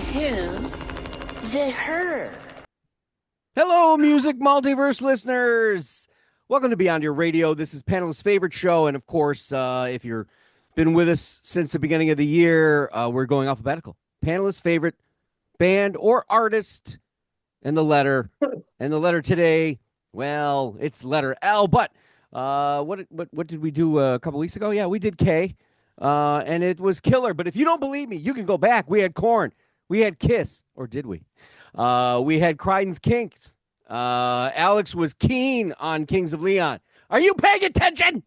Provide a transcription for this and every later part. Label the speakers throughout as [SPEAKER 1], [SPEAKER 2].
[SPEAKER 1] him, the her.
[SPEAKER 2] Hello, music multiverse listeners. Welcome to Beyond Your Radio. This is Panelists' favorite show. And of course, if you've been with us since the beginning of the year, we're going alphabetical. Panelists' favorite band or artist and the letter. And the letter today, well, it's letter L. But what did we do a couple weeks ago? Yeah, we did K. And it was killer. But if you don't believe me, you can go back. We had Korn. We had Kiss. Or did we? We had Crichton's Kinks. Alex was keen on Kings of Leon. Are you paying attention?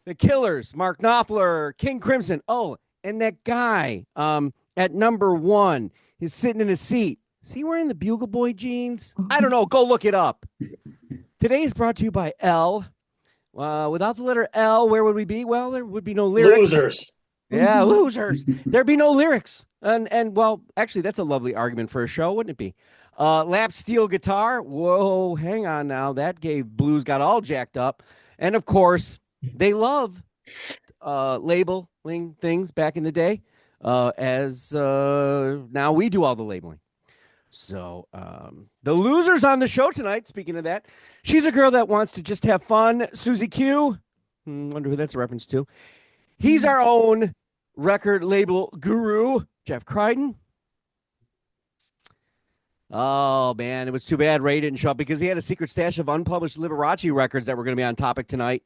[SPEAKER 2] The Killers, Mark Knopfler, King Crimson. Oh, and that guy at number 1, he's sitting in a seat. Is he wearing the Bugle Boy jeans? I don't know. Go look it up. Today is brought to you by L. Without the letter L, where would we be? Well, there would be no lyrics.
[SPEAKER 3] Losers.
[SPEAKER 2] Yeah, losers. There'd be no lyrics. And well, actually, that's a lovely argument for a show, wouldn't it be? Lap steel guitar. Whoa, hang on now. That gave blues got all jacked up. And of course, they love labeling things back in the day, as now we do all the labeling. So the losers on the show tonight, speaking of that, she's a girl that wants to just have fun. Susie Q. Wonder who that's a reference to. He's our own record label guru, Jeff Crichton. Oh, man, it was too bad Ray didn't show up because he had a secret stash of unpublished Liberace records that were going to be on topic tonight.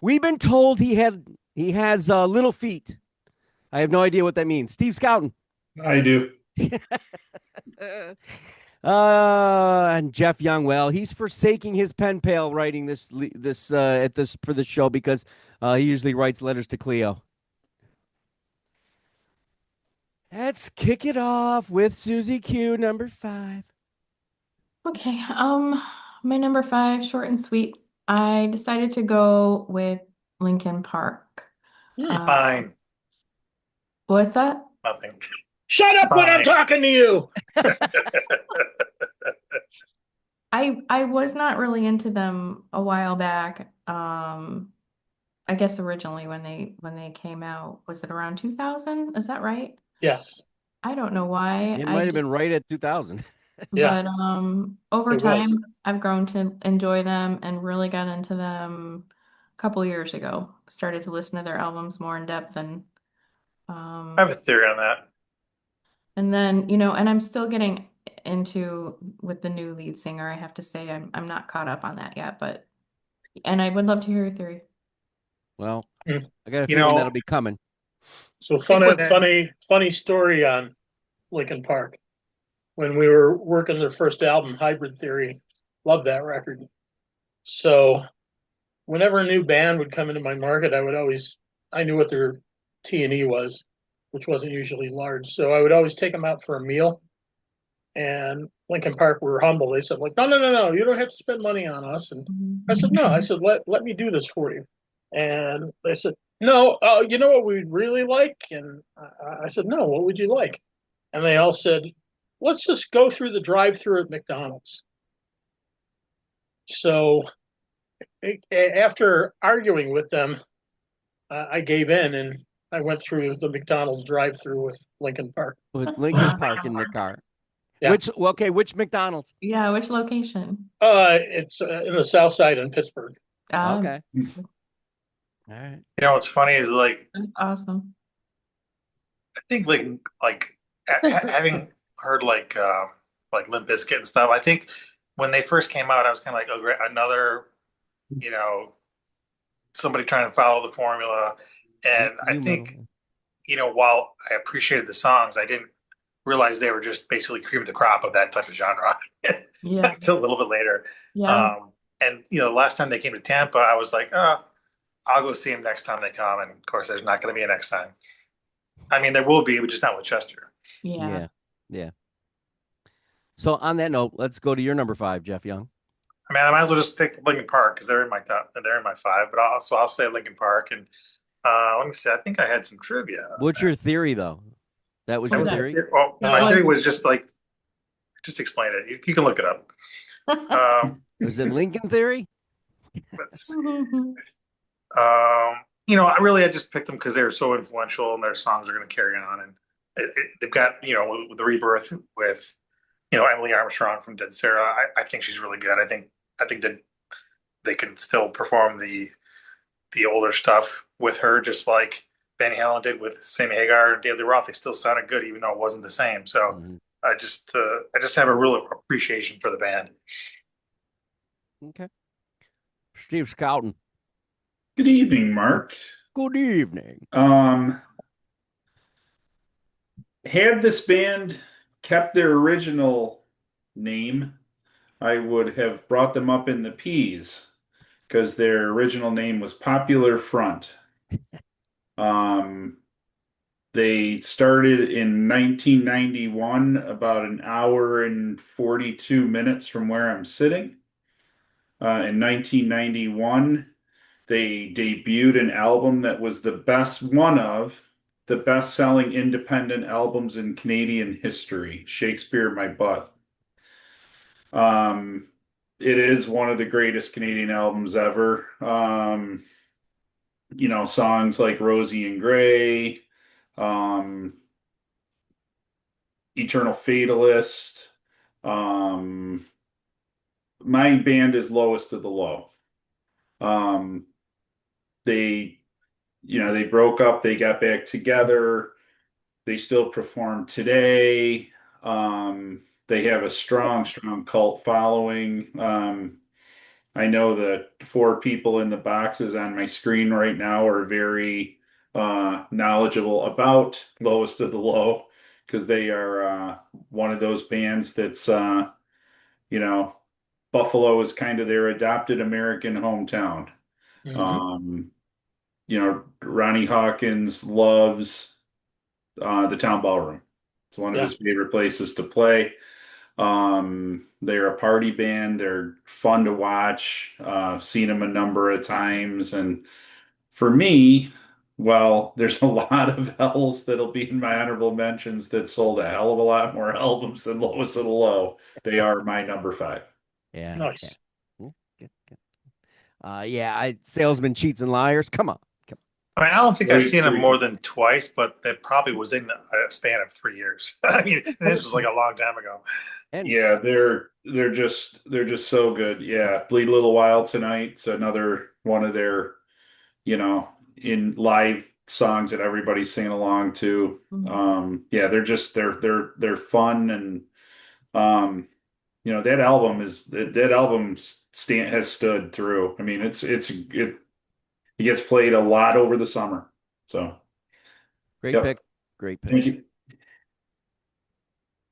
[SPEAKER 2] We've been told he has little feet. I have no idea what that means. Steve Scouten.
[SPEAKER 3] I do.
[SPEAKER 2] And Jeff Young, well, he's forsaking his pen pal writing this for the show because he usually writes letters to Cleo. Let's kick it off with Susie Q, number 5.
[SPEAKER 4] Okay, my number 5, short and sweet. I decided to go with Linkin Park.
[SPEAKER 5] Fine.
[SPEAKER 4] What's that?
[SPEAKER 5] Nothing.
[SPEAKER 3] Shut up when I'm talking to you.
[SPEAKER 4] I was not really into them a while back. I guess originally when they came out, was it around 2000? Is that right?
[SPEAKER 3] Yes.
[SPEAKER 4] I don't know why.
[SPEAKER 2] It might have been right at 2000.
[SPEAKER 3] Yeah.
[SPEAKER 4] But over
[SPEAKER 3] It
[SPEAKER 4] time,
[SPEAKER 3] was.
[SPEAKER 4] I've grown to enjoy them and really got into them a couple years ago. Started to listen to their albums more in depth and
[SPEAKER 5] I have a theory on that.
[SPEAKER 4] and then, and I'm still getting into with the new lead singer. I have to say I'm not caught up on that yet, and I would love to hear your theory.
[SPEAKER 2] Well,
[SPEAKER 3] Mm.
[SPEAKER 2] I got a feeling that'll be coming.
[SPEAKER 3] So funny story on Linkin Park. When we were working their first album, Hybrid Theory, loved that record. So whenever a new band would come into my market, I knew what their T&E was, which wasn't usually large. So I would always take them out for a meal. And Linkin Park were humble. They said, like, no, you don't have to spend money on us. And I said, no. I said, let me do this for you. And they said, no, you know what we'd really like? And I said, no, what would you like? And they all said, let's just go through the drive-through at McDonald's. So after arguing with them, I gave in and I went through the McDonald's drive-through with Linkin Park.
[SPEAKER 2] With Linkin Park in the car.
[SPEAKER 3] Yeah.
[SPEAKER 2] Which McDonald's?
[SPEAKER 4] Yeah, which location?
[SPEAKER 3] It's in the South Side in Pittsburgh.
[SPEAKER 2] Okay. All right.
[SPEAKER 5] You know what's funny is like
[SPEAKER 4] That's awesome.
[SPEAKER 5] I think like having heard like Limp Bizkit and stuff. I think when they first came out, I was kind of like, oh, great, another, somebody trying to follow the formula. And I think, while I appreciated the songs, I didn't realize they were just basically cream of the crop of that type of genre.
[SPEAKER 4] Yeah.
[SPEAKER 5] Until a little bit later.
[SPEAKER 4] Yeah.
[SPEAKER 5] And the last time they came to Tampa, I was like, I'll go see them next time they come. And of course, there's not going to be a next time. I mean, there will be, but just not with Chester.
[SPEAKER 4] Yeah.
[SPEAKER 2] So on that note, let's go to your number 5, Jeff Young.
[SPEAKER 5] I mean, I might as well just stick Linkin Park because they're in my top. They're in my 5. But I'll say Linkin Park. And let me see. I think I had some trivia.
[SPEAKER 2] What's your theory, though? That was your theory?
[SPEAKER 5] Well, my theory was just explain it. You can look it up.
[SPEAKER 2] Was it Lincoln theory?
[SPEAKER 5] I just picked them because they were so influential and their songs are going to carry on. And they've got, the rebirth with, Emily Armstrong from Dead Sarah. I think she's really good. I think that they can still perform the older stuff with her, just like Van Halen did with Sammy Hagar and David Lee Roth. They still sounded good, even though it wasn't the same. So I just have a real appreciation for the band.
[SPEAKER 2] Okay. Steve Scouten.
[SPEAKER 6] Good evening, Mark.
[SPEAKER 2] Good evening.
[SPEAKER 6] Had this band kept their original name, I would have brought them up in the P's because their original name was Popular Front. They started in 1991, about an hour and 42 minutes from where I'm sitting. In 1991, they debuted an album that was one of the best-selling independent albums in Canadian history, Shakespeare My Butt. It is one of the greatest Canadian albums ever. Songs like Rosie and Gray, Eternal Fatalist. My band is Lowest of the Low. Um, they, they broke up, they got back together. They still perform today. They have a strong, strong cult following. I know the four people in the boxes on my screen right now are very knowledgeable about Lowest of the Low because they are one of those bands that's, Buffalo is kind of their adopted American hometown.
[SPEAKER 3] Mhm.
[SPEAKER 6] Ronnie Hawkins loves the Town Ballroom. It's one of
[SPEAKER 3] Yeah.
[SPEAKER 6] his favorite places to play. They're a party band. They're fun to watch. Seen them a number of times. And for me, well, there's a lot of Hells that'll be in my honorable mentions that sold a hell of a lot more albums than Lowest of the Low. They are my number 5.
[SPEAKER 2] Yeah.
[SPEAKER 3] Nice.
[SPEAKER 2] Yeah. Good, good. Salesman, Cheats, and Liars. Come on.
[SPEAKER 5] I mean, I don't think I've
[SPEAKER 6] Great,
[SPEAKER 5] seen them
[SPEAKER 6] great.
[SPEAKER 5] more than twice, but that probably was in a span of 3 years. I mean, this was like a long time ago.
[SPEAKER 2] And
[SPEAKER 6] Yeah, they're just so good. Yeah, Bleed a Little While Tonight. It's another one of their, in live songs that everybody's singing along to. Yeah, they're fun and that album has stood through. I mean, it gets played a lot over the summer. So,
[SPEAKER 2] great
[SPEAKER 6] yep.
[SPEAKER 2] pick. Great pick.
[SPEAKER 6] Thank you.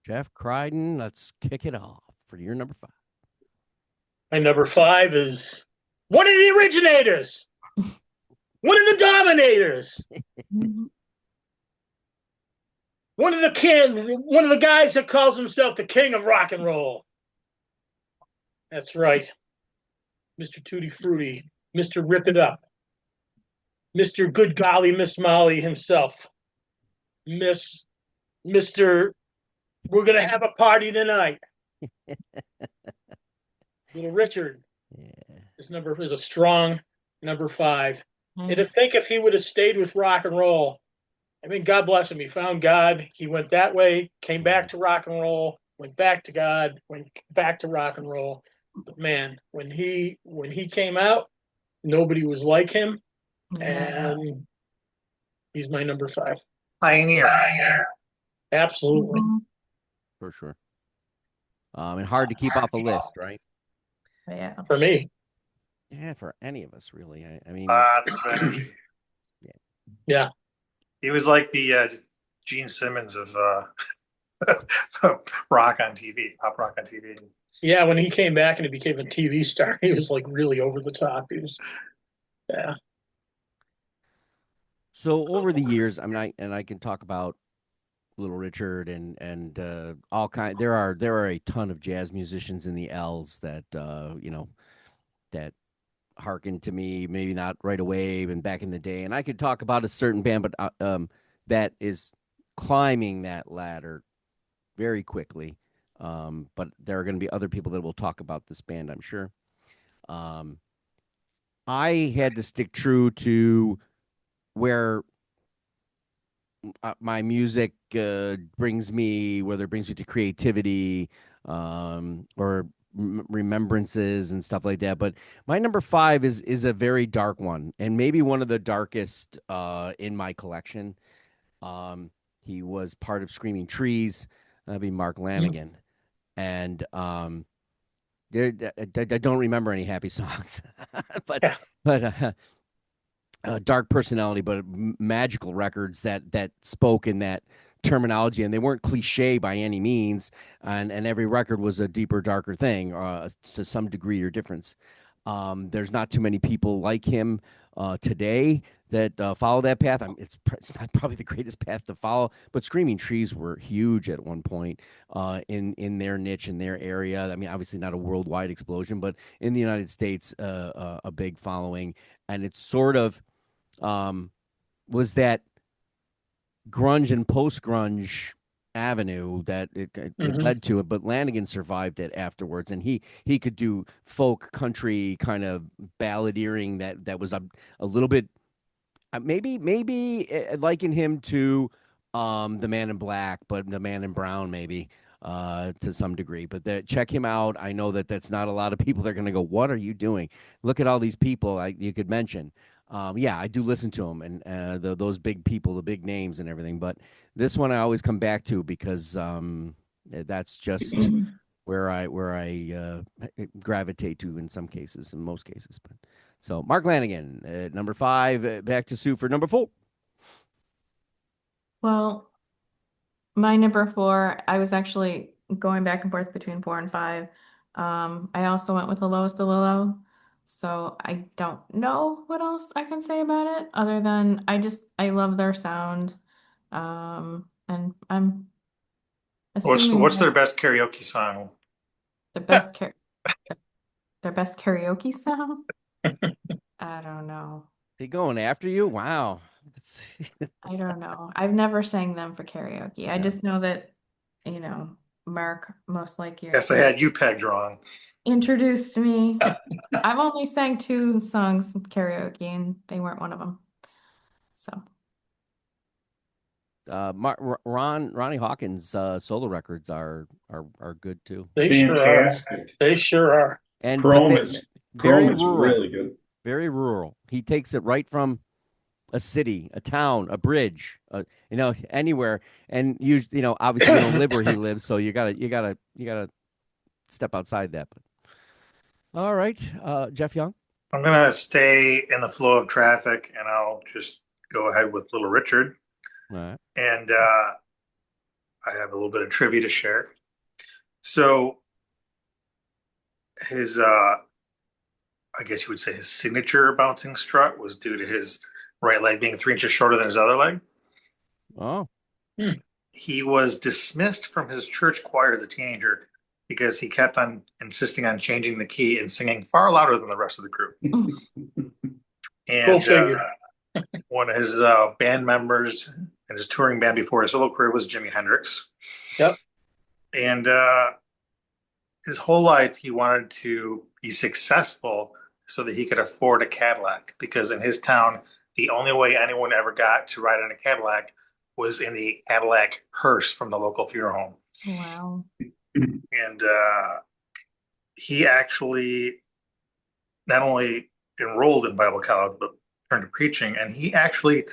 [SPEAKER 2] Jeff Crichton, let's kick it off for your number 5.
[SPEAKER 3] My number 5 is one of the originators, one of the dominators, one of the guys that calls himself the king of rock and roll. That's right. Mr. Tutti Frutti, Mr. Rip It Up, Mr. Good Golly Miss Molly himself, Mr. We're going to have a party tonight. Little Richard.
[SPEAKER 2] Yeah.
[SPEAKER 3] His number is a strong number 5.
[SPEAKER 4] Nice.
[SPEAKER 3] And to think if he would have stayed with rock and roll, I mean, God bless him. He found God. He went that way, came back to rock and roll, went back to God, went back to rock and roll. But man, when he came out, nobody was like him,
[SPEAKER 4] Yeah.
[SPEAKER 3] and he's my number 5.
[SPEAKER 5] Pioneer.
[SPEAKER 3] Absolutely.
[SPEAKER 2] For sure. And hard to keep off a list, right?
[SPEAKER 4] Yeah.
[SPEAKER 3] For me.
[SPEAKER 2] Yeah, for any of us, really. I mean,
[SPEAKER 5] Lots of energy.
[SPEAKER 3] Yeah.
[SPEAKER 5] He was like the Gene Simmons of rock on TV, pop rock on TV.
[SPEAKER 3] Yeah, when he came back and he became a TV star, he was like really over the top. Yeah.
[SPEAKER 2] so over the years, I mean, I can talk about Little Richard and all kind. There are a ton of jazz musicians in the L's that that harken to me, maybe not right away, and back in the day. And I could talk about a certain band, but that is climbing that ladder very quickly. But there are going to be other people that will talk about this band, I'm sure. I had to stick true to where my music brings me, whether it brings me to creativity, or remembrances and stuff like that. But my number five is a very dark one, and maybe one of the darkest in my collection. Um, he was part of Screaming Trees. That'd be Mark Lanigan, and I don't remember any happy songs, but
[SPEAKER 3] Yeah.
[SPEAKER 2] but dark personality, but magical records that spoke in that terminology, and they weren't cliche by any means. And every record was a deeper, darker thing, to some degree or difference. There's not too many people like him today that follow that path. It's not probably the greatest path to follow, but Screaming Trees were huge at one point in their niche, in their area. I mean, obviously not a worldwide explosion, but in the United States, a big following. And it's sort of was that grunge and post grunge avenue that it led to it, but Lanigan survived it afterwards, and he could do folk country kind of balladeering that was a little bit maybe liken him to the Man in Black, but the Man in Brown maybe to some degree. But check him out. I know that's not a lot of people that are going to go, "What are you doing? Look at all these people you could mention." Yeah, I do listen to them and those big people, the big names and everything. But this one I always come back to because that's just where I gravitate to in some cases, in most cases. But so Mark Lanigan at number five. Back to Sue for number four.
[SPEAKER 4] Well, my number four, I was actually going back and forth between four and five. I also went with the lowest of the low. So I don't know what else I can say about it other than I love their sound. And I'm assuming
[SPEAKER 5] What's their
[SPEAKER 4] that
[SPEAKER 5] best karaoke song?
[SPEAKER 4] the best car their best karaoke sound. I don't know.
[SPEAKER 2] They going after you? Wow.
[SPEAKER 4] I don't know. I've never sang them for karaoke. I
[SPEAKER 2] Yeah.
[SPEAKER 4] just know that, you know, Mark, most like you,
[SPEAKER 5] Guess I had you pegged wrong.
[SPEAKER 4] introduced me. I've only sang two songs in karaoke, and they weren't one of them. So,
[SPEAKER 2] Ronnie Hawkins solo records are good too.
[SPEAKER 3] They sure are.
[SPEAKER 6] Fantastic.
[SPEAKER 3] They sure are.
[SPEAKER 2] And
[SPEAKER 6] Chrome
[SPEAKER 2] but
[SPEAKER 6] is
[SPEAKER 2] very
[SPEAKER 6] Chrome is
[SPEAKER 2] rural,
[SPEAKER 6] really good.
[SPEAKER 2] very rural. He takes it right from a city, a town, a bridge, anywhere. And obviously we don't live where he lives, so you gotta step outside that. But all right, Jeff Young.
[SPEAKER 5] I'm gonna stay in the flow of traffic, and I'll just go ahead with Little Richard.
[SPEAKER 2] All right.
[SPEAKER 5] And I have a little bit of trivia to share. So his, I guess you would say his signature bouncing strut was due to his right leg being 3 inches shorter than his other leg.
[SPEAKER 2] Oh.
[SPEAKER 5] He was dismissed from his church choir as a teenager because he kept on insisting on changing the key and singing far louder than the rest of the group. And
[SPEAKER 3] Go figure.
[SPEAKER 5] one of his band members in his touring band before his solo career was Jimi Hendrix.
[SPEAKER 3] Yep.
[SPEAKER 5] And his whole life he wanted to be successful so that he could afford a Cadillac, because in his town the only way anyone ever got to ride in a Cadillac was in the Cadillac hearse from the local funeral home.
[SPEAKER 4] wow.
[SPEAKER 5] And he actually not only enrolled in Bible college but turned to preaching, and he actually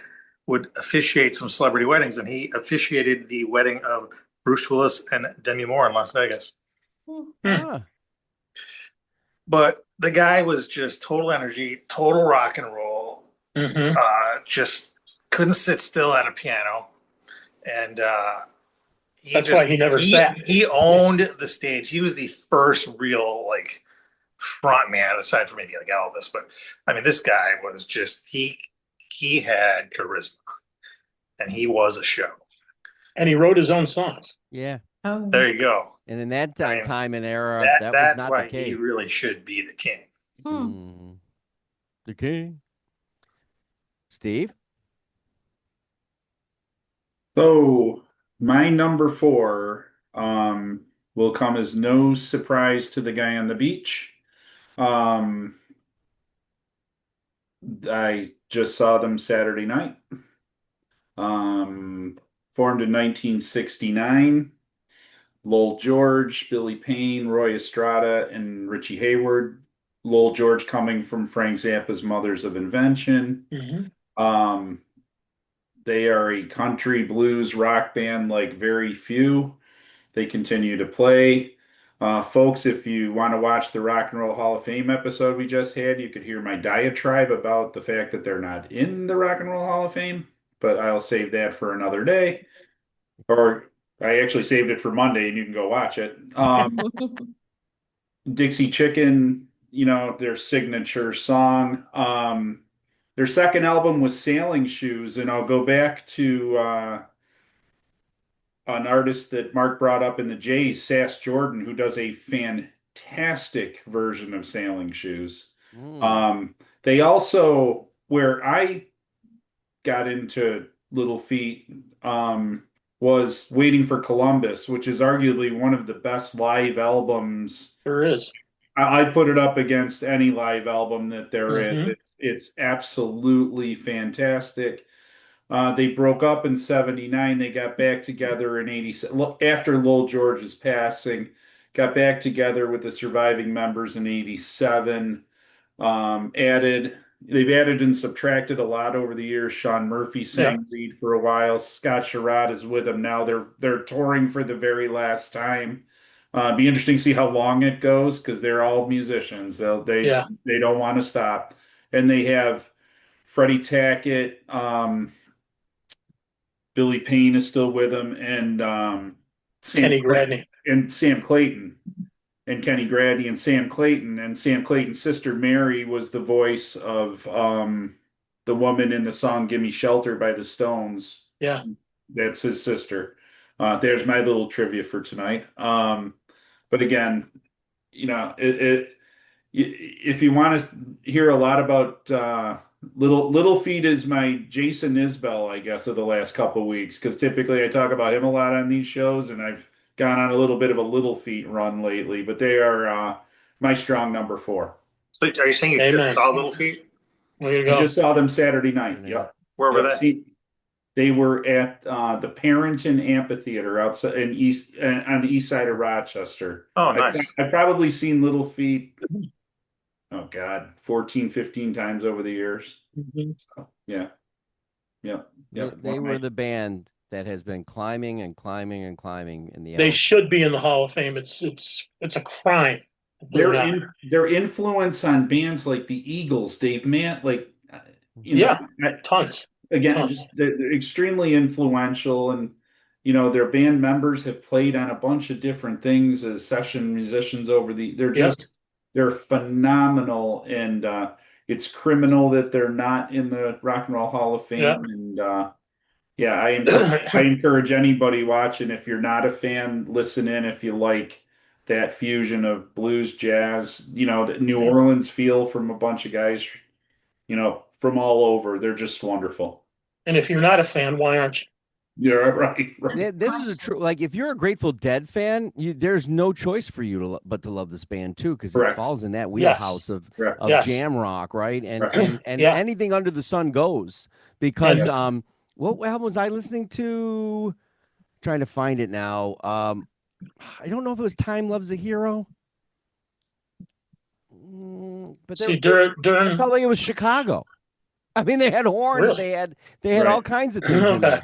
[SPEAKER 5] would officiate some celebrity weddings, and he officiated the wedding of Bruce Willis and Demi Moore in Las Vegas.
[SPEAKER 2] Ah.
[SPEAKER 5] But the guy was just total energy, total rock and roll. Just couldn't sit still at a piano, and
[SPEAKER 3] That's why he never sat.
[SPEAKER 5] He owned the stage. He was the first real front man, aside from maybe Elvis. But I mean, this guy was just he had charisma, and he was a show.
[SPEAKER 3] And he wrote his own songs.
[SPEAKER 2] Yeah.
[SPEAKER 4] Oh,
[SPEAKER 5] There you go.
[SPEAKER 2] And in that time and era, that was
[SPEAKER 5] that's
[SPEAKER 2] not
[SPEAKER 5] why
[SPEAKER 2] the case.
[SPEAKER 5] he really should be the king.
[SPEAKER 2] The king. Steve?
[SPEAKER 6] So my number four will come as no surprise to the guy on the beach. I just saw them Saturday night. formed in 1969. Lowell George, Billy Payne, Roy Estrada, and Richie Hayward. Lowell George coming from Frank Zappa's Mothers of Invention. Um, they are a country blues rock band like very few. They continue to play. Folks, if you want to watch the Rock and Roll Hall of Fame episode we just had, you could hear my diatribe about the fact that they're not in the Rock and Roll Hall of Fame, but I'll save that for another day. Or I actually saved it for Monday and you can go watch it. Dixie Chicken, their signature song. Their second album was Sailing Shoes, and I'll go back to an artist that Mark brought up in the Jays, Sass Jordan, who does a fantastic version of Sailing Shoes. They also, where I got into Little Feat, was Waiting for Columbus, which is arguably one of the best live albums.
[SPEAKER 3] There is.
[SPEAKER 6] I put it up against any live album that there is. It's absolutely fantastic. They broke up in 79. They got back together in 87 after Lowell George's passing, got back together with the surviving members in 87. They've added and subtracted a lot over the years. Sean Murphy sang lead for a while. Scott Sherrod is with them now. They're touring for the very last time. Be interesting to see how long it goes because they're all musicians. They don't want to stop. And they have Freddie Tackett, Billy Payne is still with them, and
[SPEAKER 3] Kenny Gradney
[SPEAKER 6] and Sam Clayton. And Kenny Gradney and Sam Clayton. And Sam Clayton's sister Mary was the voice of the woman in the song Gimme Shelter by the Stones.
[SPEAKER 3] Yeah.
[SPEAKER 6] That's his sister. There's my little trivia for tonight. But again, if you want to hear a lot about Little Feat is my Jason Isbell, I guess, of the last couple of weeks, because typically I talk about him a lot on these shows, and I've gone on a little bit of a Little Feat run lately, but they are my strong number 4.
[SPEAKER 5] So are you saying you just saw Little Feat?
[SPEAKER 3] There you go.
[SPEAKER 6] I just saw them Saturday night. Yep.
[SPEAKER 5] Where were they?
[SPEAKER 6] They were at the Parrington Amphitheater outside on the east side of Rochester.
[SPEAKER 5] Oh, nice.
[SPEAKER 6] I've probably seen Little Feat, 14, 15 times over the years. So, yeah.
[SPEAKER 2] They were the band that has been climbing and climbing and climbing in the.
[SPEAKER 3] They should be in the Hall of Fame. It's a crime.
[SPEAKER 6] Their influence on bands like the Eagles, Dave Mann,
[SPEAKER 3] tons.
[SPEAKER 6] Again, they're extremely influential, and their band members have played on a bunch of different things as session musicians they're phenomenal, and it's criminal that they're not in the Rock and Roll Hall of Fame. And I encourage anybody watching, if you're not a fan, listen in if you like that fusion of blues, jazz, the New Orleans feel from a bunch of guys, from all over. They're just wonderful.
[SPEAKER 3] And if you're not a fan, why aren't you?
[SPEAKER 6] Yeah, right.
[SPEAKER 2] This is a true, like, if you're a Grateful Dead fan, there's no choice for you but to love this band too, because it falls in that wheelhouse of jam rock, right? And anything under the sun goes, because what album was I listening to? Trying to find it now. I don't know if it was Time Loves a Hero. But
[SPEAKER 3] I
[SPEAKER 2] felt like it was Chicago. I mean, they had horns. Really? They had all kinds of things in there.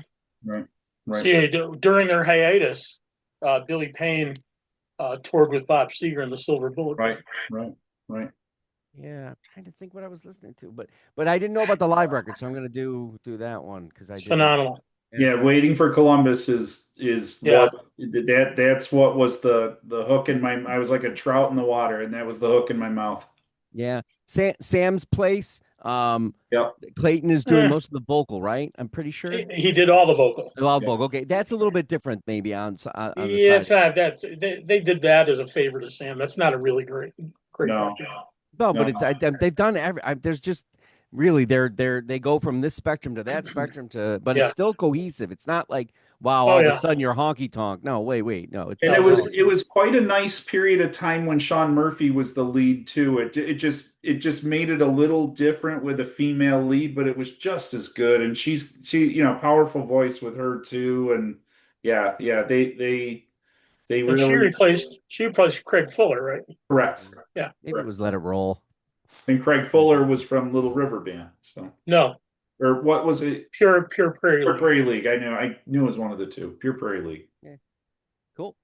[SPEAKER 6] Right.
[SPEAKER 3] See, during their hiatus, Billy Payne toured with Bob Seger and the Silver Bullet.
[SPEAKER 6] Right.
[SPEAKER 2] Yeah, I'm trying to think what I was listening to, but I didn't know about the live record, so I'm going to do that one because
[SPEAKER 3] it's phenomenal.
[SPEAKER 6] Yeah, Waiting for Columbus is what that's what was the hook in my. I was like a trout in the water, and that was the hook in my mouth.
[SPEAKER 2] Yeah, Sam's Place. Clayton is doing most of the vocal, right? I'm pretty sure
[SPEAKER 3] he did all the vocal.
[SPEAKER 2] Okay, that's a little bit different, maybe on the side.
[SPEAKER 3] It's not that they did that as a favor to Sam. That's not a really great.
[SPEAKER 6] No,
[SPEAKER 2] but it's they've done there's just really they go from this spectrum to that spectrum but it's still cohesive. It's not like wow,
[SPEAKER 3] Oh,
[SPEAKER 2] all of a
[SPEAKER 3] yeah.
[SPEAKER 2] sudden you're honky tonk. No, wait, no. It's
[SPEAKER 6] And
[SPEAKER 3] No, no.
[SPEAKER 6] it was quite a nice period of time when Sean Murphy was the lead too. It just made it a little different with a female lead, but it was just as good. And she powerful voice with her too. And yeah, they
[SPEAKER 3] And she
[SPEAKER 6] really
[SPEAKER 3] replaced Craig Fuller, right?
[SPEAKER 6] correct.
[SPEAKER 3] Yeah.
[SPEAKER 2] maybe it was Let It Roll.
[SPEAKER 6] And Craig Fuller was from Little River Band, so
[SPEAKER 3] No,
[SPEAKER 6] or what was it?
[SPEAKER 3] Pure Prairie
[SPEAKER 6] Pure
[SPEAKER 3] League.
[SPEAKER 6] Prairie League. I knew it was one of the two. Pure Prairie League.
[SPEAKER 2] Cool.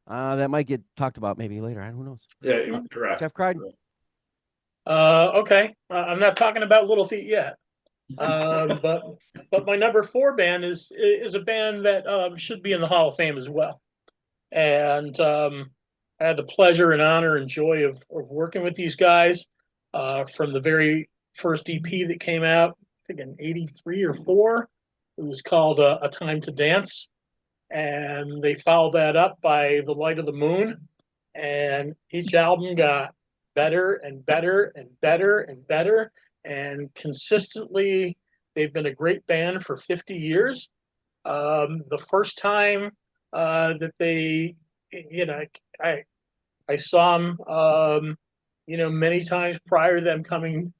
[SPEAKER 2] That might get talked about maybe later. Who knows?
[SPEAKER 6] Yeah, correct.
[SPEAKER 2] Jeff Crichton.
[SPEAKER 3] Okay. I'm not talking about Little Feat yet. But my number 4 band is a band that should be in the Hall of Fame as well. And I had the pleasure and honor and joy of working with these guys from the very first EP that came out, I think in '83 or '4. It was called A Time to Dance. And they followed that up by The Light of the Moon. And each album got better and better and better and better. And consistently, they've been a great band for 50 years. The first time that they, I saw them, many times prior to them coming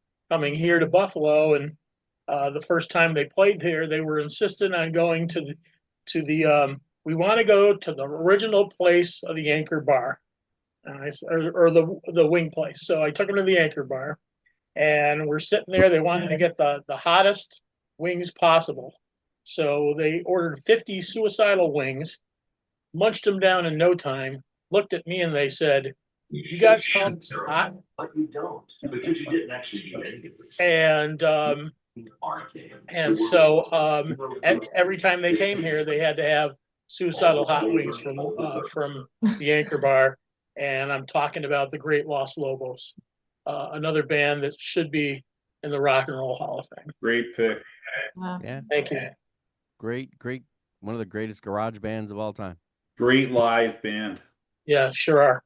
[SPEAKER 3] here to Buffalo, and the first time they played here, they were insistent on going to the. We want to go to the original place of the Anchor Bar, or the wing place. So I took them to the Anchor Bar, and we're sitting there. They wanted to get the hottest wings possible, so they ordered 50 suicidal wings, munched them down in no time. Looked at me and they said, "You guys pumped hot?"
[SPEAKER 7] But you don't, because you didn't actually do anything.
[SPEAKER 3] And so every time they came here, they had to have suicidal hot wings from the Anchor Bar. And I'm talking about the great Los Lobos, another band that should be in the Rock and Roll Hall of Fame.
[SPEAKER 6] Great pick.
[SPEAKER 4] Wow.
[SPEAKER 2] Yeah.
[SPEAKER 3] Thank you.
[SPEAKER 2] Great. One of the greatest garage bands of all time.
[SPEAKER 6] Great live band.
[SPEAKER 3] Yeah, sure are.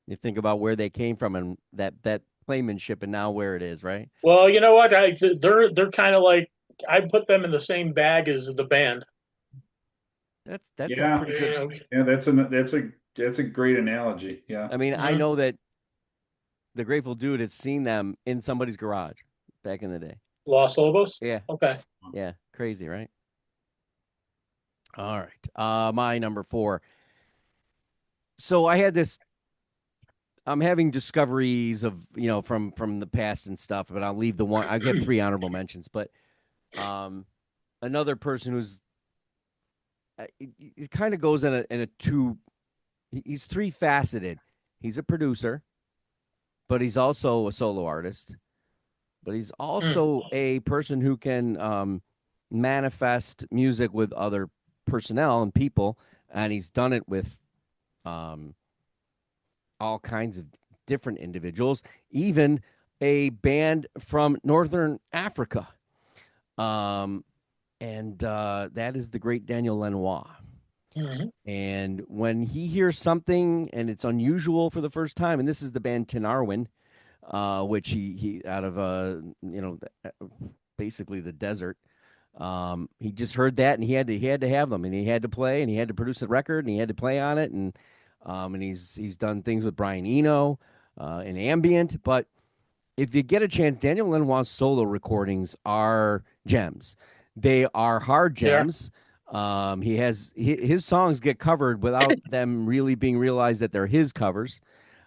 [SPEAKER 2] You think about where they came from and that playmanship and now where it is, right?
[SPEAKER 3] Well, you know what? They're kind of like, I put them in the same bag as the band.
[SPEAKER 2] That's
[SPEAKER 6] Yeah.
[SPEAKER 2] a pretty good.
[SPEAKER 6] Yeah, that's a great analogy. Yeah.
[SPEAKER 2] I mean,
[SPEAKER 3] Mhm.
[SPEAKER 2] I know that the Grateful Dude had seen them in somebody's garage back in the day.
[SPEAKER 3] Los Lobos?
[SPEAKER 2] Yeah.
[SPEAKER 3] Okay.
[SPEAKER 2] Yeah. Crazy, right? All right. My number 4. So I had this. I'm having discoveries of, from the past and stuff, but I'll leave the one. I have 3 honorable mentions, but another person who's it kind of goes in a 2. He's 3-faceted. He's a producer, but he's also a solo artist, but he's also a person who can manifest music with other personnel and people, and he's done it with all kinds of different individuals, even a band from Northern Africa. And that is the great Daniel Lanois.
[SPEAKER 3] Mm-hmm.
[SPEAKER 2] And when he hears something and it's unusual for the first time, and this is the band Tinarwin, which he out of basically the desert. He just heard that and he had to have them, and he had to play, and he had to produce a record, and he had to play on it, and he's done things with Brian Eno in ambient. But if you get a chance, Daniel Lanois' solo recordings are gems. They are hard gems. He has his songs get covered without them really being realized that they're his covers.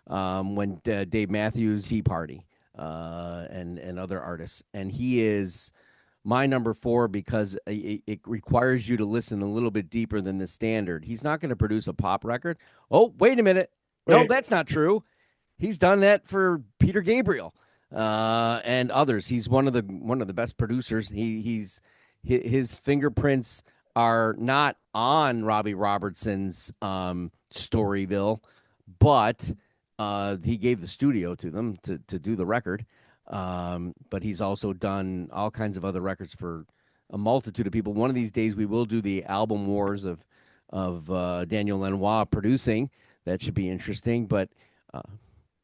[SPEAKER 2] When Dave Matthews, Tea Party, and other artists, and he is my number 4 because it requires you to listen a little bit deeper than the standard. He's not going to produce a pop record. Oh, wait a minute. No, that's not true. He's done that for Peter Gabriel and others. He's one of the best producers. His fingerprints are not on Robbie Robertson's Storyville, but he gave the studio to them to do the record. But he's also done all kinds of other records for a multitude of people. One of these days we will do the album wars of Daniel Lanois producing. That should be interesting. But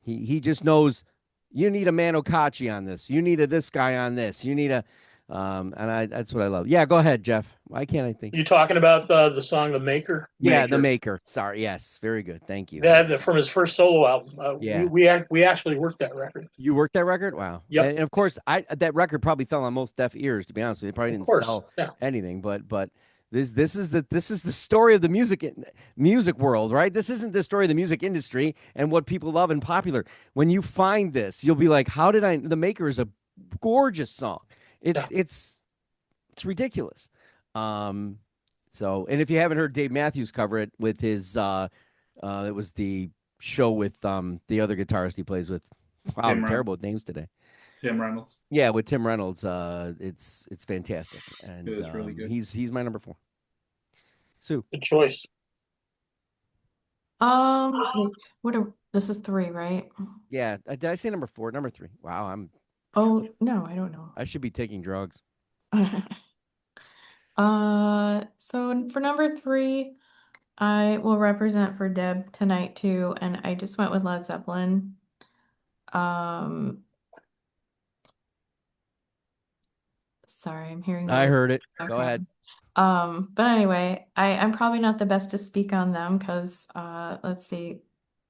[SPEAKER 2] he just knows you need a Mano Kachi on this. You need this guy on this. You need And that's what I love. Yeah, go ahead, Jeff. Why can't I think?
[SPEAKER 3] You talking about the song "The Maker"?
[SPEAKER 2] Yeah, The Maker. Sorry. Yes, very good. Thank you.
[SPEAKER 3] That from his first solo album.
[SPEAKER 2] Yeah.
[SPEAKER 3] We actually worked that record.
[SPEAKER 2] You worked that record? Wow.
[SPEAKER 3] Yep.
[SPEAKER 2] And of course, that record probably fell on most deaf ears. To be honest with you, it probably
[SPEAKER 3] Of
[SPEAKER 2] didn't
[SPEAKER 3] course.
[SPEAKER 2] sell
[SPEAKER 3] Yeah.
[SPEAKER 2] anything. But this is the story of the music world, right? This isn't the story of the music industry and what people love and popular. When you find this, you'll be like, "How did I?" The Maker is a gorgeous song. It's ridiculous. So, and if you haven't heard Dave Matthews cover it with his, it was the show with the other guitarist he plays with. Wow, I'm terrible with names today.
[SPEAKER 6] Tim Reynolds.
[SPEAKER 2] Yeah, with Tim Reynolds, it's fantastic, and
[SPEAKER 6] It is really good.
[SPEAKER 2] He's my number 4. Sue,
[SPEAKER 3] Good choice.
[SPEAKER 4] This is 3, right?
[SPEAKER 2] yeah, did I say number 4? Number 3. Wow,
[SPEAKER 4] Oh, no, I don't know.
[SPEAKER 2] I should be taking drugs.
[SPEAKER 4] So for number 3, I will represent for Deb tonight too, and I just went with Led Zeppelin. Sorry, I'm hearing
[SPEAKER 2] I
[SPEAKER 4] noise
[SPEAKER 2] heard it.
[SPEAKER 4] in the
[SPEAKER 2] Go ahead.
[SPEAKER 4] background. But anyway, I'm probably not the best to speak on them because let's see,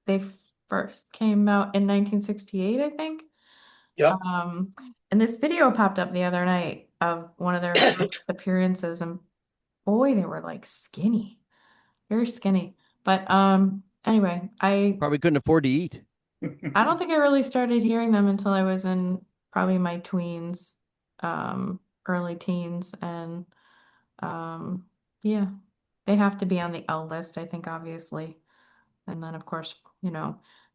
[SPEAKER 4] they first came out in 1968, I think.
[SPEAKER 3] Yep.
[SPEAKER 4] And this video popped up the other night of one of their first appearances, and boy, they were like skinny, very skinny. But anyway, I
[SPEAKER 2] Probably couldn't afford to eat.
[SPEAKER 4] don't think I really started hearing them until I was in probably my tweens, early teens, and yeah, they have to be on the L list, I think, obviously. And then, of course,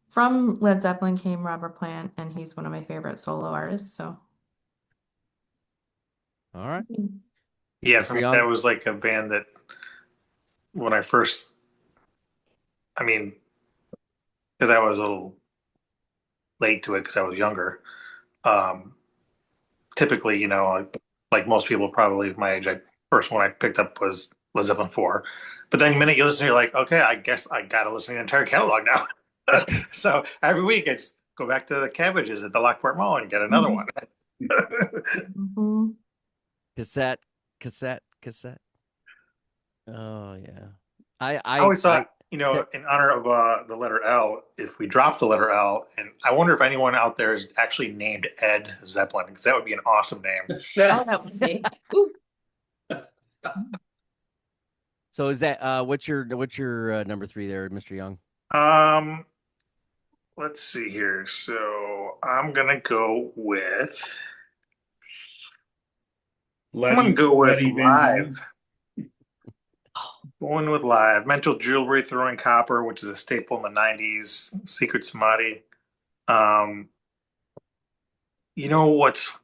[SPEAKER 4] from Led Zeppelin came Robert Plant, and he's one of my favorite solo artists. So,
[SPEAKER 2] All right.
[SPEAKER 5] Yeah, for me, that was like a band that when I first, I mean, because I was a little late to it because I was younger. Typically, like most people probably my age, first one I picked up was Led Zeppelin 4. But then the minute you listen, you're like, okay, I guess I got to listen to the entire catalog now. So every week it's go back to the Cabbages at the Lockport Mall and get another one.
[SPEAKER 2] Cassette. Oh yeah. I
[SPEAKER 5] always thought, in honor of the letter L, if we drop the letter L, and I wonder if anyone out there is actually named Ed Zeppelin, because that would be an awesome name.
[SPEAKER 4] Oh, that would be.
[SPEAKER 2] So is that what's your number 3 there, Mr. Young?
[SPEAKER 5] Let's see here. So I'm gonna go with. I'm gonna go with Live. Going with Live. Mental Jewelry, Throwing Copper, which is a staple in the 90s. Secret Samadhi. What's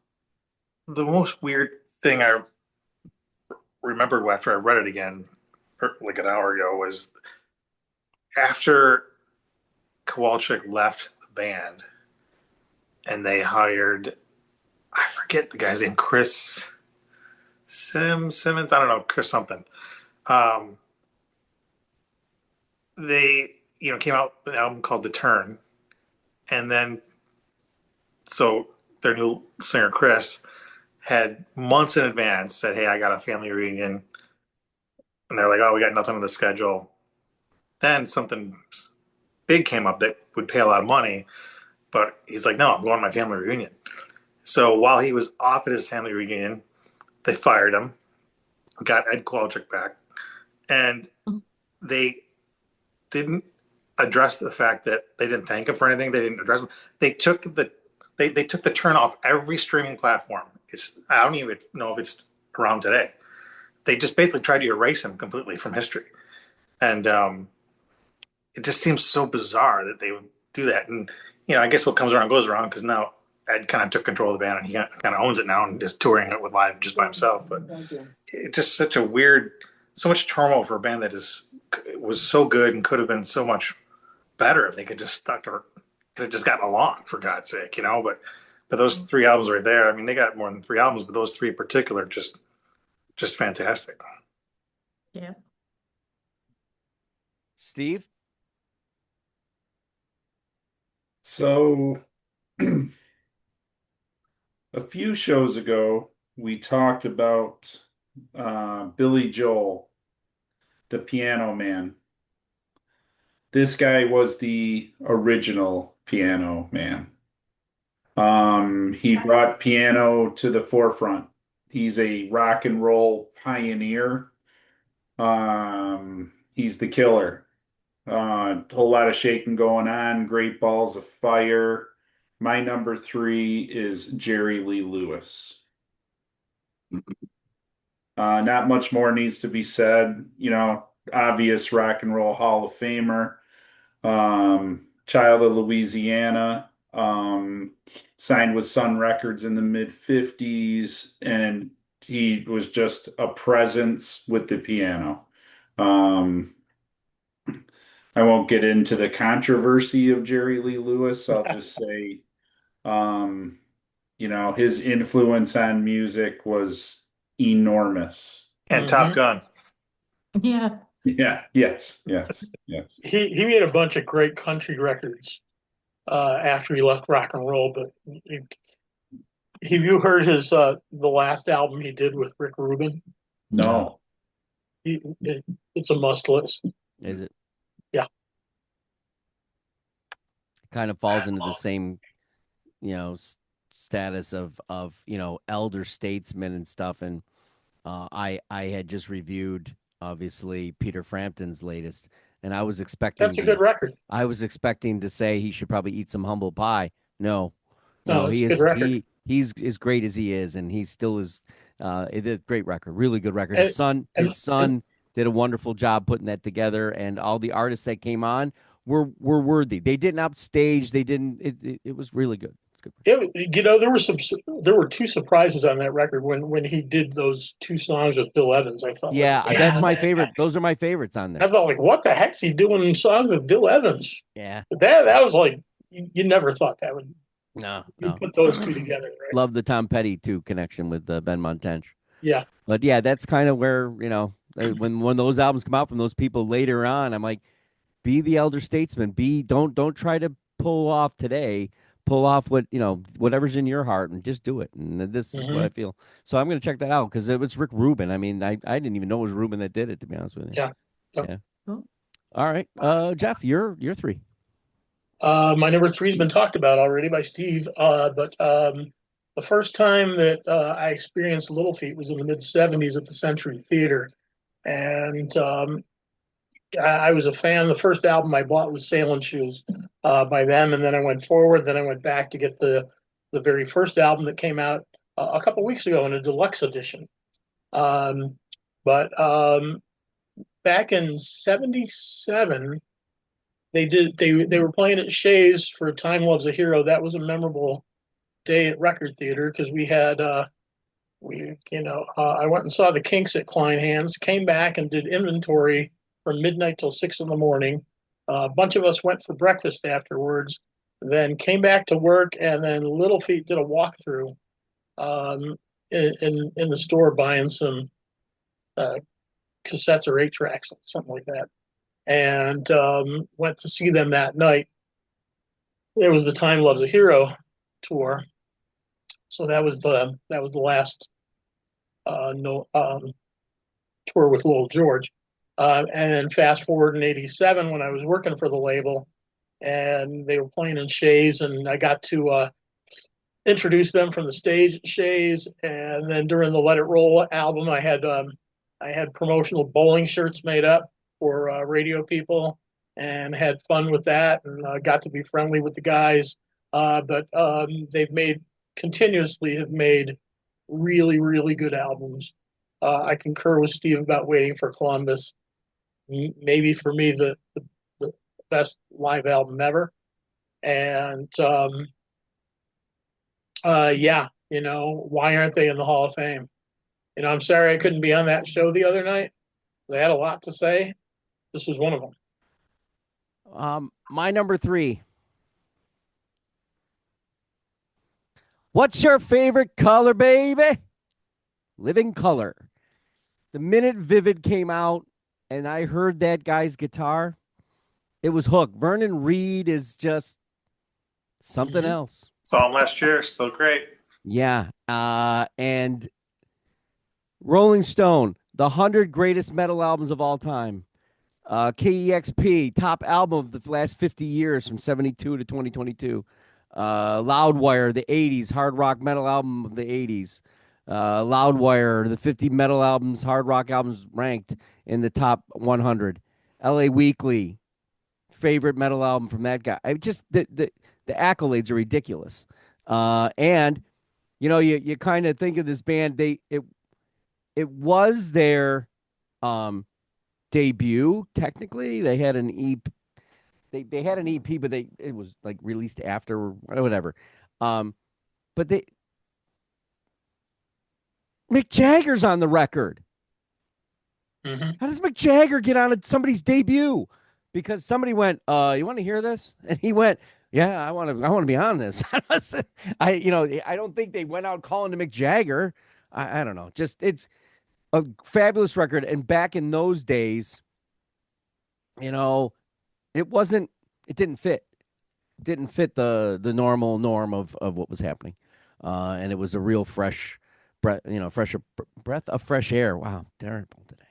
[SPEAKER 5] the most weird thing I remembered after I read it again, like an hour ago, was after Kowalczyk left the band and they hired, I forget the guy's name, Chris Simmons. I don't know, Chris something. They, came out with an album called The Turn. And then, so their new singer, Chris, had months in advance said, hey, I got a family reunion. And they're like, oh, we got nothing on the schedule. Then something big came up that would pay a lot of money. But he's like, no, I'm going to my family reunion. So while he was off at his family reunion, they fired him, got Ed Kowalczyk back, and they didn't address the fact that they didn't thank him for anything. They didn't address him. They took the Turn off every streaming platform. I don't even know if it's around today. They just basically tried to erase him completely from history, and it just seems so bizarre that they would do that. And I guess what comes around goes around, because now Ed kind of took control of the band and he kind of owns it now and is touring it with Live just by himself. But it's just such a weird, so much turmoil for a band that was so good and could have been so much better if they could just stuck or could have just gotten along, for God's sake, But those 3 albums right there, I mean, they got more than 3 albums, but those 3 in particular, just fantastic.
[SPEAKER 4] Yeah.
[SPEAKER 2] Steve?
[SPEAKER 6] So a few shows ago, we talked about Billy Joel, the Piano Man. This guy was the original Piano Man. He brought piano to the forefront. He's a rock and roll pioneer. He's the killer. Whole lot of shaking going on, great balls of fire. My number three is Jerry Lee Lewis. Not much more needs to be said. Obvious rock and roll Hall of Famer. Child of Louisiana. Signed with Sun Records in the mid 50s, and he was just a presence with the piano. I won't get into the controversy of Jerry Lee Lewis. I'll just say, his influence on music was enormous.
[SPEAKER 5] And Top Gun.
[SPEAKER 4] Yeah.
[SPEAKER 6] Yeah, yes.
[SPEAKER 3] He made a bunch of great country records after he left rock and roll, but have you heard his the last album he did with Rick Rubin?
[SPEAKER 6] No.
[SPEAKER 3] It's a must listen.
[SPEAKER 2] Is it?
[SPEAKER 3] Yeah.
[SPEAKER 2] Kind of falls into the same, status of elder statesmen and stuff. And I had just reviewed obviously Peter Frampton's latest, and I was expecting
[SPEAKER 3] That's a good record.
[SPEAKER 2] I was expecting to say he should probably eat some humble pie. No,
[SPEAKER 3] No, it's
[SPEAKER 2] he
[SPEAKER 3] a good
[SPEAKER 2] is
[SPEAKER 3] record.
[SPEAKER 2] he's as great as he is, and he still is. It is a great record, really good record.
[SPEAKER 3] And-
[SPEAKER 2] His son did a wonderful job putting that together, and all the artists that came on were worthy. They didn't upstage. They didn't. It was really good. It's good.
[SPEAKER 3] There were two surprises on that record when he did those two songs with Bill Evans. I thought,
[SPEAKER 2] Yeah,
[SPEAKER 3] like,
[SPEAKER 2] that's my favorite. Those are my favorites on
[SPEAKER 3] I
[SPEAKER 2] there.
[SPEAKER 3] thought, like, what the heck's he doing songs with Bill Evans?
[SPEAKER 2] Yeah.
[SPEAKER 3] But that was like you never thought that would.
[SPEAKER 2] No.
[SPEAKER 3] Put those two together, right?
[SPEAKER 2] Love the Tom Petty too connection with Ben Montench.
[SPEAKER 3] Yeah.
[SPEAKER 2] But yeah, that's kind of where when those albums come out from those people later on, I'm like, be the elder statesman. Don't try to pull off today. Pull off whatever's in your heart and just do it. And this is what I feel. So I'm going to check that out because it was Rick Rubin. I mean, I didn't even know it was Rubin that did it, to be honest with you.
[SPEAKER 3] Yeah. Yep.
[SPEAKER 2] Yeah. Cool. All right. Jeff, you're three.
[SPEAKER 3] My number three's been talked about already by Steve. But the first time that I experienced Little Feat was in the mid '70s at the Century Theater, and I was a fan. The first album I bought was Sailing Shoes by them, and then I went forward. Then I went back to get the very first album that came out a couple weeks ago in a deluxe edition. But back in '77, they were playing at Shays for Time Loves a Hero. That was a memorable day at Record Theater because we had I went and saw the Kinks at Klein Hands, came back and did inventory from midnight till 6 in the morning. A bunch of us went for breakfast afterwards, then came back to work, and then Little Feat did a walkthrough in the store buying some cassettes or 8-tracks, something like that, and went to see them that night. It was the Time Loves a Hero tour, so that was the last tour with Little George. And then fast forward in '87 when I was working for the label and they were playing in Shays, and I got to introduce them from the stage at Shays. And then during the Let It Roll album, I had promotional bowling shirts made up for radio people and had fun with that, and got to be friendly with the guys. But they've continuously have made really, really good albums. I concur with Steve about Waiting for Columbus. Maybe for me the best live album ever. And why aren't they in the Hall of Fame? I'm sorry I couldn't be on that show the other night. They had a lot to say. This was one of them.
[SPEAKER 2] My number three. What's your favorite color, baby? Living Color. The minute Vivid came out and I heard that guy's guitar, it was hooked. Vernon Reid is just something else.
[SPEAKER 5] Saw him last year. Still great.
[SPEAKER 2] Yeah. And Rolling Stone, the 100 greatest metal albums of all time. KEXP, top album of the last 50 years from 72 to 2022. Loudwire, the 80s, hard rock metal album of the 80s. Loudwire, the 50 metal albums, hard rock albums ranked in the top 100. LA Weekly, favorite metal album from that guy. I just the accolades are ridiculous. And you know, you kind of think of this band. It was their debut. Technically, they had an EP. They had an EP, but it was like released after or whatever. But Mick Jagger's on the record.
[SPEAKER 3] Mm-hmm.
[SPEAKER 2] How does Mick Jagger get on somebody's debut? Because somebody went, "You want to hear this?" And he went, "Yeah, I want to be on this." I don't think they went out calling to Mick Jagger. I don't know. Just it's a fabulous record. And back in those days, you know, it didn't fit. It didn't fit the normal norm of what was happening. And it was a real fresh breath, breath of fresh air. Wow, terrible today.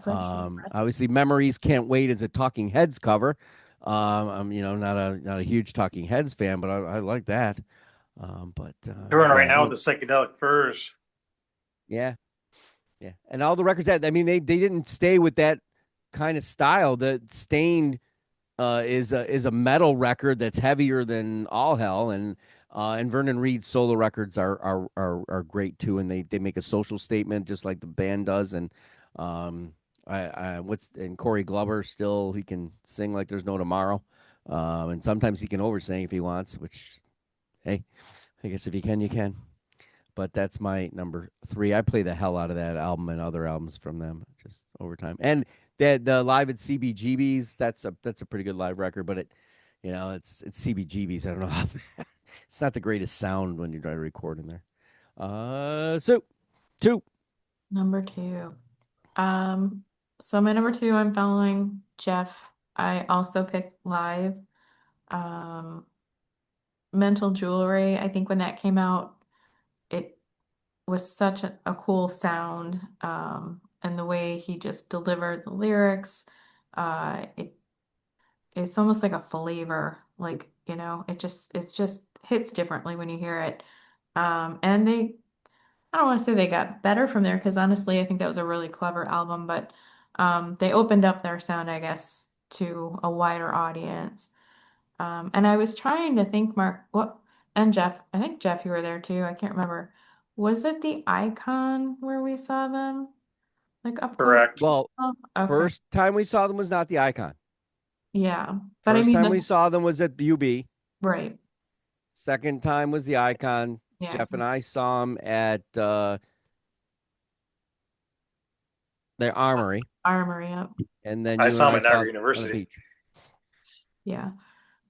[SPEAKER 2] Obviously, Memories Can't Wait is a Talking Heads cover. I'm not a huge Talking Heads fan, but I like that.
[SPEAKER 5] Touring right now with the Psychedelic Furs.
[SPEAKER 2] Yeah, yeah, and all the records they didn't stay with that kind of style. The Stained is a metal record that's heavier than all hell, and Vernon Reed's solo records are great too, and they make a social statement just like the band does, and and Corey Glover still he can sing like there's no tomorrow, and sometimes he can oversing if he wants, which hey, I guess if you can, you can. But that's my number 3. I play the hell out of that album and other albums from them just over time. And the live at CBGB's, that's a pretty good live record, but it's CBGB's. I don't know how it's not the greatest sound when you try to record in there. So 2.
[SPEAKER 4] Number 2. So my number 2, I'm following Jeff. I also picked live. Mental Jewelry. I think when that came out, it was such a cool sound, and the way he just delivered the lyrics, it's almost like a flavor, like it just hits differently when you hear it. And I don't want to say they got better from there because honestly, I think that was a really clever album, but they opened up their sound, I guess, to a wider audience. And I was trying to think, Mark, and Jeff, I think Jeff, you were there too. I can't remember. Was it the Icon where we saw them, like up close?
[SPEAKER 5] Correct.
[SPEAKER 2] Well,
[SPEAKER 4] Oh, okay.
[SPEAKER 2] first time we saw them was not the Icon.
[SPEAKER 4] Yeah, but I
[SPEAKER 2] First
[SPEAKER 4] mean,
[SPEAKER 2] time we saw them was at UB.
[SPEAKER 4] right.
[SPEAKER 2] Second time was the Icon.
[SPEAKER 4] Yeah.
[SPEAKER 2] Jeff and I saw them at the Armory,
[SPEAKER 4] Armory up.
[SPEAKER 2] and then
[SPEAKER 5] I
[SPEAKER 2] you
[SPEAKER 5] saw
[SPEAKER 2] and
[SPEAKER 5] him
[SPEAKER 2] I
[SPEAKER 5] at
[SPEAKER 2] saw
[SPEAKER 5] Niagara
[SPEAKER 2] on the
[SPEAKER 5] University.
[SPEAKER 2] beach.
[SPEAKER 4] Yeah.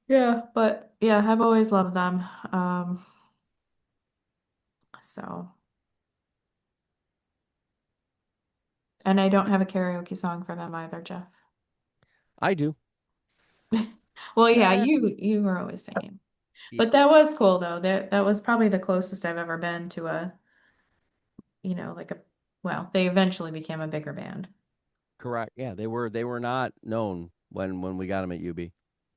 [SPEAKER 4] Yeah, but yeah, I've always loved them. So, and I don't have a karaoke song for them either, Jeff.
[SPEAKER 2] I do.
[SPEAKER 4] Well, yeah,
[SPEAKER 2] Yeah.
[SPEAKER 4] you were always singing. But that was cool though. That was probably the closest I've ever been to well, they eventually became a bigger band.
[SPEAKER 2] Correct. Yeah, they were not known when we got them at UB.
[SPEAKER 4] It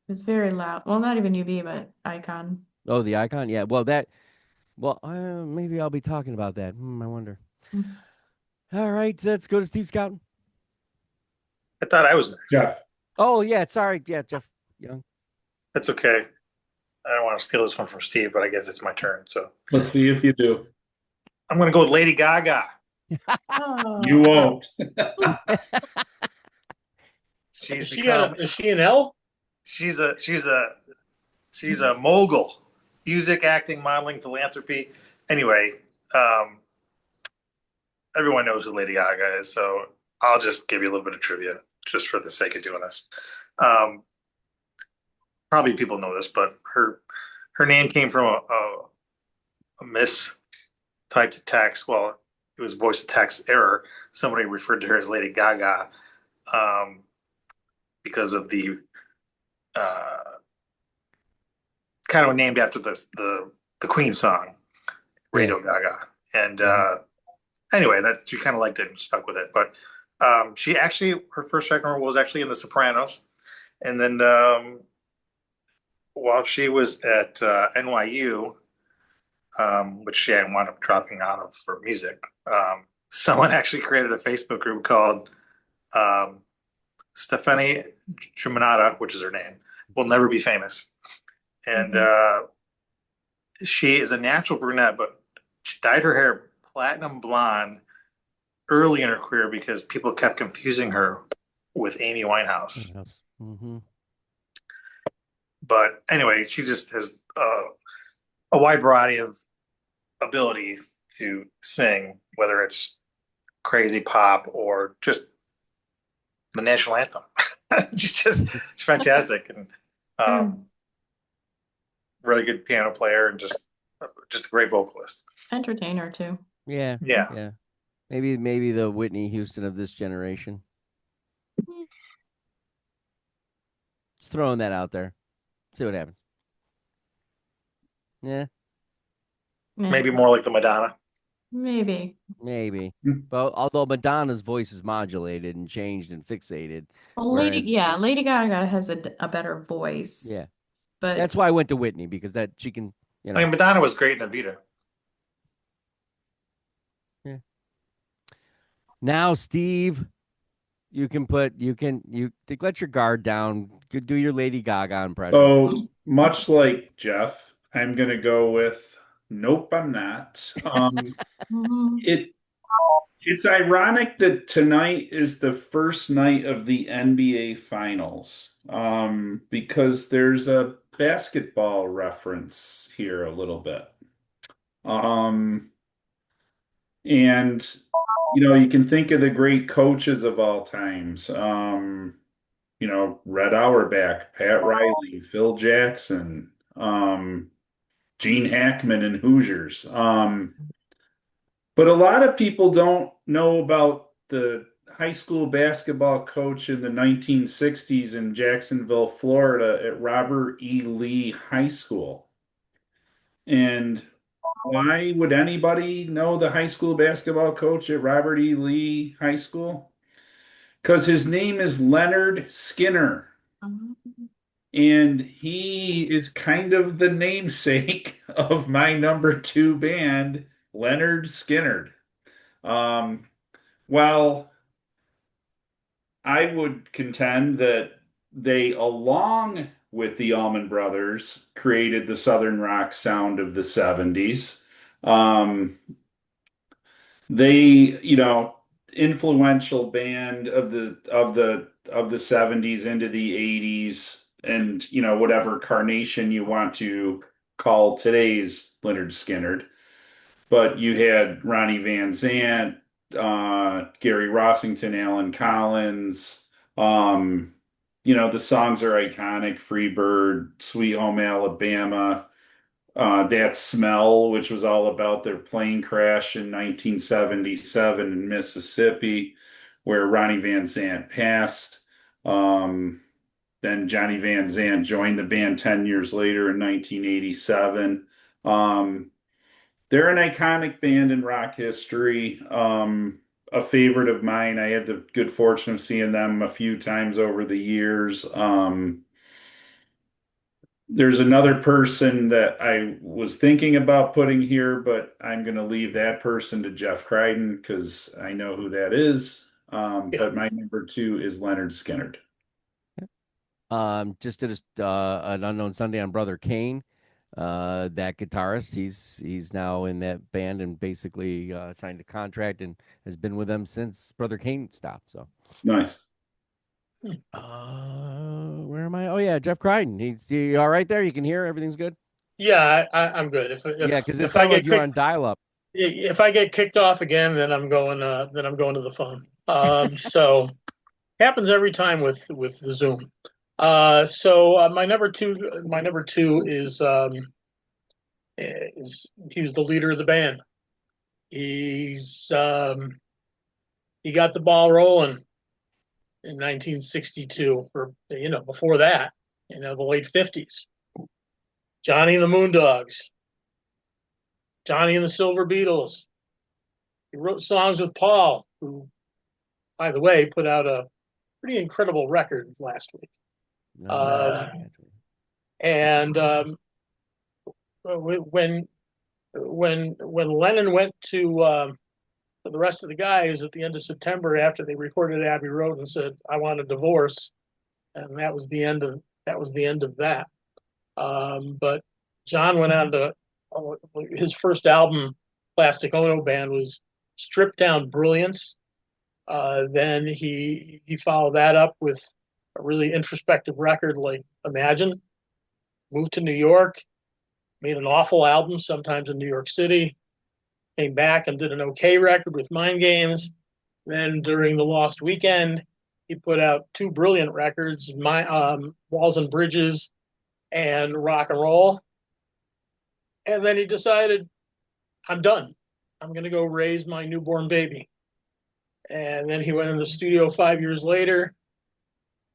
[SPEAKER 4] was very loud. Well, not even UB, but Icon.
[SPEAKER 2] Oh, the Icon. Yeah. Well, maybe I'll be talking about that. I wonder.
[SPEAKER 4] Mhm.
[SPEAKER 2] All right, let's go to Steve Scouten.
[SPEAKER 5] I thought I was next.
[SPEAKER 6] Jeff.
[SPEAKER 2] Oh yeah, sorry. Yeah, Jeff Young.
[SPEAKER 5] That's okay. I don't want to steal this one from Steve, but I guess it's my turn. So
[SPEAKER 6] Let's see if you do.
[SPEAKER 5] I'm going to go with Lady Gaga.
[SPEAKER 4] Oh.
[SPEAKER 6] You won't.
[SPEAKER 5] She's
[SPEAKER 3] Is she an L?
[SPEAKER 5] She's a mogul. Music, acting, modeling, philanthropy. Anyway, everyone knows who Lady Gaga is, so I'll just give you a little bit of trivia just for the sake of doing this. Probably people know this, but her name came from a mistyped text. Well, it was voice to text error. Somebody referred to her as Lady Gaga because of the kind of named after the Queen song, Radio Gaga. And anyway, that she kind of liked it and stuck with it. But she actually, her first record role was actually in The Sopranos. And then while she was at NYU, which she had wound up dropping out of for music, someone actually created a Facebook group called Stefani Germanata, which is her name, will never be famous. And she is a natural brunette, but she dyed her hair platinum blonde early in her career because people kept confusing her with Amy Winehouse.
[SPEAKER 2] Mm-hmm.
[SPEAKER 5] But anyway, she just has a wide variety of abilities to sing, whether it's crazy pop or just the national anthem. She's fantastic and really good piano player and just a great vocalist.
[SPEAKER 4] Entertainer too.
[SPEAKER 2] Yeah. Maybe the Whitney Houston of this generation. Just throwing that out there. See what happens. Yeah.
[SPEAKER 5] Maybe more like the Madonna.
[SPEAKER 4] Maybe.
[SPEAKER 2] But although Madonna's voice is modulated and changed and fixated.
[SPEAKER 4] Well, Lady Gaga has a better voice.
[SPEAKER 2] Yeah.
[SPEAKER 4] But
[SPEAKER 2] that's why I went to Whitney, because that she can,
[SPEAKER 5] I mean, Madonna was great in Evita.
[SPEAKER 2] Yeah. Now, Steve, you let your guard down. Do your Lady Gaga impression.
[SPEAKER 6] So much like Jeff, I'm gonna go with nope, I'm not. It's ironic that tonight is the first night of the NBA Finals, because there's a basketball reference here a little bit. And you can think of the great coaches of all times. Red Auerbach, Pat Riley, Phil Jackson, Gene Hackman and Hoosiers. But a lot of people don't know about the high school basketball coach in the 1960s in Jacksonville, Florida at Robert E. Lee High School. And why would anybody know the high school basketball coach at Robert E. Lee High School? Because his name is Leonard Skinner. And he is kind of the namesake of my number 2 band, Leonard Skinner. Well, I would contend that they, along with the Allman Brothers, created the Southern rock sound of the 70s. They, influential band of the 70s into the 80s, and whatever carnation you want to call today's Lynyrd Skynyrd. But you had Ronnie Van Zant, Gary Rossington, Alan Collins. The songs are iconic: Freebird, Sweet Home Alabama, That Smell, which was all about their plane crash in 1977 in Mississippi, where Ronnie Van Zant passed. Then Johnny Van Zant joined the band 10 years later in 1987. They're an iconic band in rock history. A favorite of mine. I had the good fortune of seeing them a few times over the years. There's another person that I was thinking about putting here, but I'm going to leave that person to Jeff Crichton because I know who that is. But my number 2 is Leonard Skinner.
[SPEAKER 2] Just did an Unknown Sunday on Brother Kane. That guitarist, he's now in that band and basically signed a contract and has been with them since Brother Kane stopped. So
[SPEAKER 6] nice.
[SPEAKER 2] Where am I? Oh yeah, Jeff Crichton. You all right there? You can hear everything's good.
[SPEAKER 3] Yeah, I'm good.
[SPEAKER 2] Because it sounds like you're on dial-up.
[SPEAKER 3] If I get kicked off again, then I'm going to the phone. So happens every time with the Zoom. So my number two is he was the leader of the band. He got the ball rolling in 1962, or before that, the late 50s. Johnny and the Moondogs, Johnny and the Silver Beatles, he wrote songs with Paul, who, by the way, put out a pretty incredible record last week. And when Lennon went to the rest of the guys at the end of September after they recorded Abbey Road and said, "I want a divorce," and that was the end of that. But John went on to his first album, Plastic Ono Band, was stripped down brilliance. Then he followed that up with a really introspective record like Imagine. Moved to New York, made an awful album, sometimes in New York City. Came back and did an okay record with Mind Games. Then during the Lost Weekend, he put out two brilliant records, Walls and Bridges and Rock and Roll. And then he decided, I'm done. I'm going to go raise my newborn baby. And then he went in the studio 5 years later.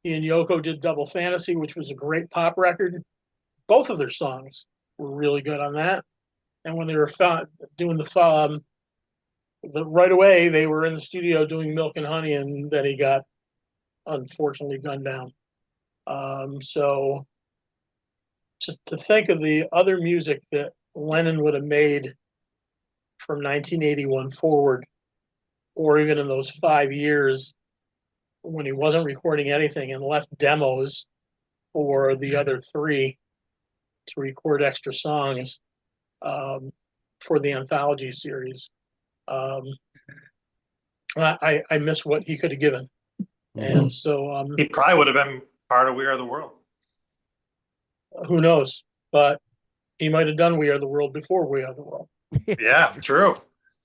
[SPEAKER 3] He and Yoko did Double Fantasy, which was a great pop record. Both of their songs were really good on that. And when they were doing right away, they were in the studio doing Milk and Honey, and then he got unfortunately gunned down. So just to think of the other music that Lennon would have made from 1981 forward, or even in those 5 years when he wasn't recording anything and left demos for the other three to record extra songs for the anthology series. I miss what he could have given. And so
[SPEAKER 5] he probably would have been part of We Are the World.
[SPEAKER 3] Who knows? But he might have done We Are the World before We Are the World.
[SPEAKER 5] Yeah, true.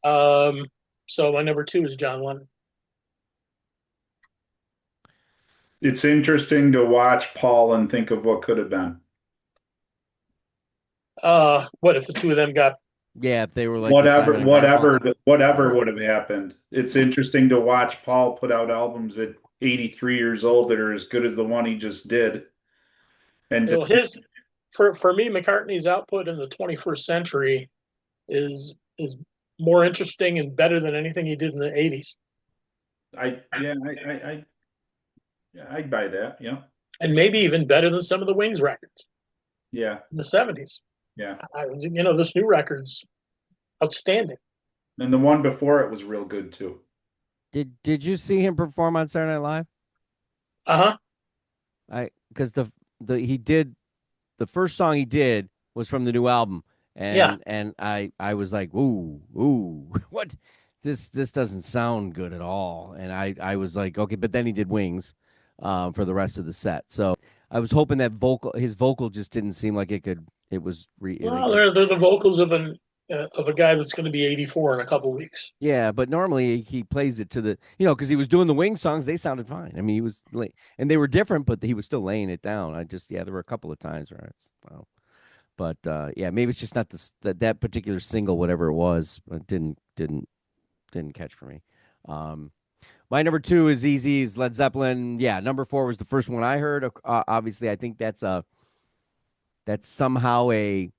[SPEAKER 3] So my number 2 is John Lennon.
[SPEAKER 6] It's interesting to watch Paul and think of what could have been.
[SPEAKER 3] What if the two of them got?
[SPEAKER 2] Yeah, if they were like
[SPEAKER 6] whatever would have happened. It's interesting to watch Paul put out albums at 83 years old that are as good as the one he just did. And
[SPEAKER 3] for me, McCartney's output in the 21st century is more interesting and better than anything he did in the 80s.
[SPEAKER 6] I'd buy that, yeah.
[SPEAKER 3] And maybe even better than some of the Wings records.
[SPEAKER 6] Yeah.
[SPEAKER 3] In the 70s.
[SPEAKER 6] Yeah.
[SPEAKER 3] This new record's outstanding.
[SPEAKER 6] And the one before it was real good too.
[SPEAKER 2] Did you see him perform on Saturday Night Live? Because he did the first song he did was from the new album, and I was like, ooh, what? This doesn't sound good at all. And I was like, okay, but then he did Wings, for the rest of the set. So I was hoping that his vocal just didn't seem like it could. It was
[SPEAKER 3] they're the vocals of a guy that's going to be 84 in a couple weeks.
[SPEAKER 2] Yeah, but normally he plays it to the, because he was doing the Wing songs, they sounded fine. I mean, he was and they were different, but he was still laying it down. There were a couple of times where wow. But maybe it's just not that particular single, whatever it was, didn't catch for me. My number 2 is Easy's Led Zeppelin. Yeah, number 4 was the first one I heard. Obviously, I think that's somehow a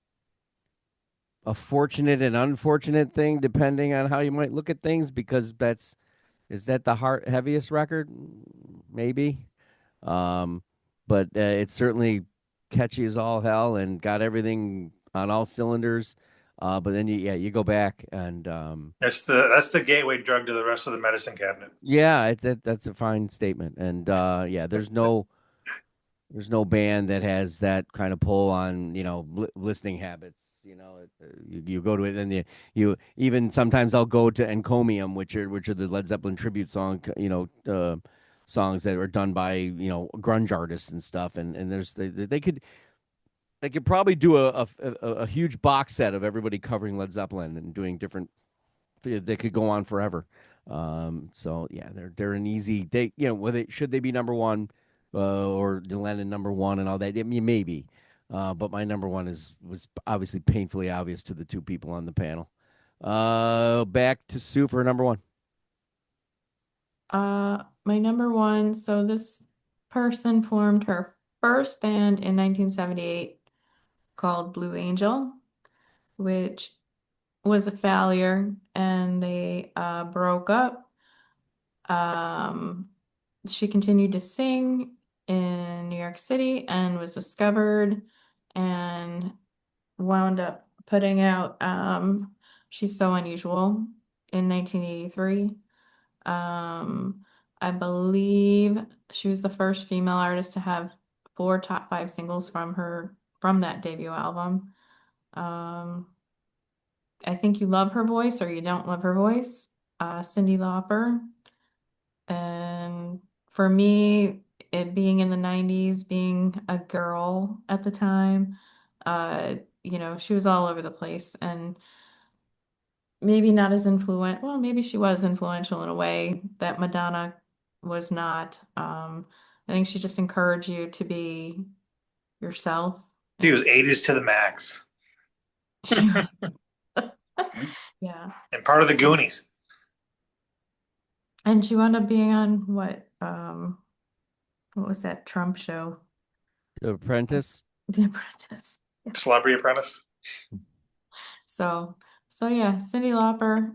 [SPEAKER 2] fortunate and unfortunate thing, depending on how you might look at things, because is that the heaviest record? Maybe. But it's certainly catchy as all hell and got everything on all cylinders. But then you go back and
[SPEAKER 5] that's the gateway drug to the rest of the medicine cabinet.
[SPEAKER 2] Yeah, that's a fine statement. And there's no band that has that kind of pull on listening habits. You go to it, and you even sometimes I'll go to Encomium, which are the Led Zeppelin tribute songs that are done by grunge artists and stuff. And they could probably do a huge box set of everybody covering Led Zeppelin and doing different. They could go on forever. So yeah, they're an easy. Should they be number 1, or Lennon number 1 and all that? I mean, maybe. But my number 1 was obviously painfully obvious to the two people on the panel. Back to Sue for number 1.
[SPEAKER 4] My number 1. So this person formed her first band in 1978 called Blue Angel, which was a failure and they broke up. Um, she continued to sing in New York City and was discovered and wound up putting out She's So Unusual in 1983. I believe she was the first female artist to have 4 top 5 singles from that debut album. Um, I Think You Love Her Voice or You Don't Love Her Voice, Cyndi Lauper. And for me, it being in the 90s, being a girl at the time, she was all over the place and maybe not as influential. Well, maybe she was influential in a way that Madonna was not. I think she just encouraged you to be yourself.
[SPEAKER 5] She was
[SPEAKER 4] And
[SPEAKER 5] 80s to the max
[SPEAKER 4] she was, yeah.
[SPEAKER 5] and part of the Goonies.
[SPEAKER 4] And she wound up being on what was that Trump show?
[SPEAKER 2] The Apprentice.
[SPEAKER 4] The Apprentice. Yeah.
[SPEAKER 5] Celebrity Apprentice.
[SPEAKER 4] So so yeah, Cyndi Lauper,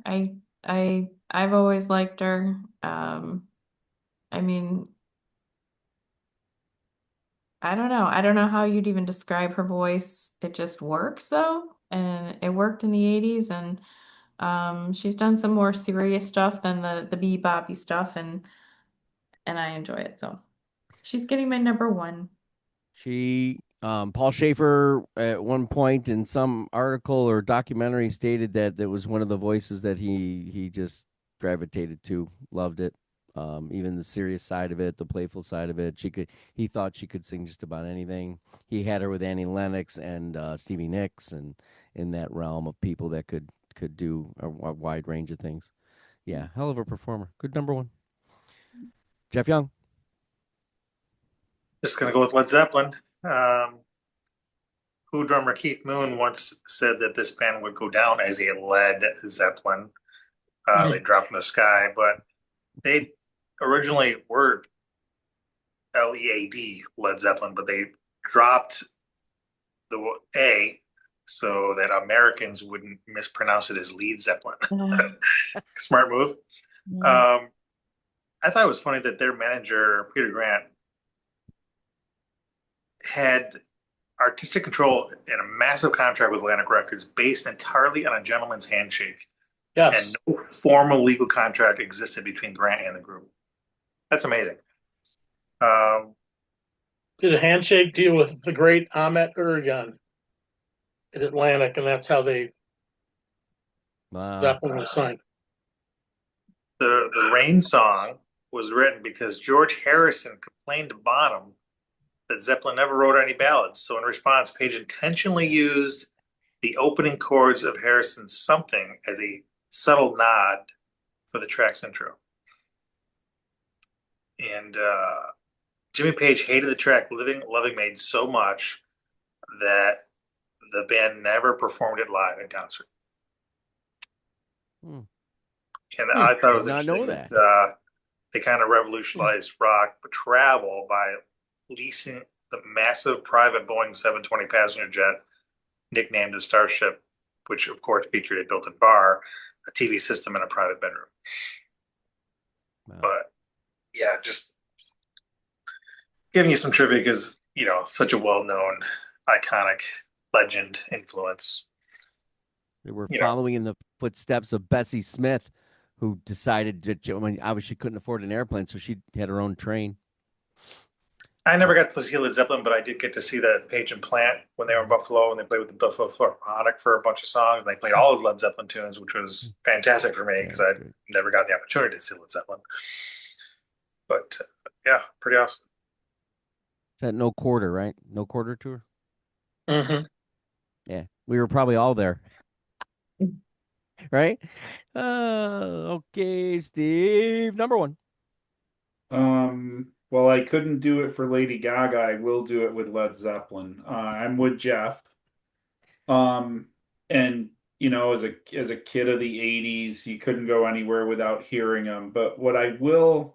[SPEAKER 4] I've always liked her. I mean, I don't know. I don't know how you'd even describe her voice. It just works though, and it worked in the 80s and she's done some more serious stuff than the beboppy stuff and I enjoy it. So she's getting my number one.
[SPEAKER 2] Paul Schaefer at one point in some article or documentary stated that was one of the voices that he just gravitated to, loved it. Even the serious side of it, the playful side of it. He thought she could sing just about anything. He had her with Annie Lennox and Stevie Nicks, and in that realm of people that could do a wide range of things. Yeah, hell of a performer. Good number one. Jeff Young.
[SPEAKER 5] Just gonna go with Led Zeppelin. Who drummer Keith Moon once said that this band would go down as a Led Zeppelin. They dropped from the sky, but they originally were LEAD, Led Zeppelin, but they dropped the A so that Americans wouldn't mispronounce it as Lead Zeppelin. Smart move. I thought it was funny that their manager, Peter Grant, had artistic control in a massive contract with Atlantic Records based entirely on a gentleman's handshake.
[SPEAKER 3] Yes.
[SPEAKER 5] And no formal legal contract existed between Grant and the group. That's amazing.
[SPEAKER 3] Did a handshake deal with the great Ahmet Erdogan at Atlantic, and that's how Zeppelin was signed.
[SPEAKER 5] The Rain song was written because George Harrison complained to Bonham that Zeppelin never wrote any ballads. So in response, Page intentionally used the opening chords of Harrison's Something as a subtle nod for the track's intro. And Jimmy Page hated the track Living Loving Maid so much that the band never performed it live in concert. And I thought it was interesting that they kind of revolutionized rock travel by leasing the massive private Boeing 720 passenger jet, nicknamed the Starship, which of course featured a built-in bar, a TV system, and a private bedroom. Wow. But yeah, just giving you some trivia because, such a well-known, iconic legend influence.
[SPEAKER 2] They were following in the footsteps of Bessie Smith, who decided that, obviously couldn't afford an airplane, so she had her own train.
[SPEAKER 5] I never got to see Led Zeppelin, but I did get to see that Page and Plant when they were in Buffalo, and they played with the Buffalo Philharmonic for a bunch of songs. And they played all of Led Zeppelin tunes, which was fantastic for me because I never got the opportunity to see Led Zeppelin. But yeah, pretty awesome.
[SPEAKER 2] Is that No Quarter, right? No Quarter tour?
[SPEAKER 3] Mm-hmm.
[SPEAKER 2] Yeah, we were probably all there. Right? Okay, Steve, number one.
[SPEAKER 6] Well, I couldn't do it for Lady Gaga. I will do it with Led Zeppelin. I'm with Jeff. And as a kid of the 80s, you couldn't go anywhere without hearing them. But what I won't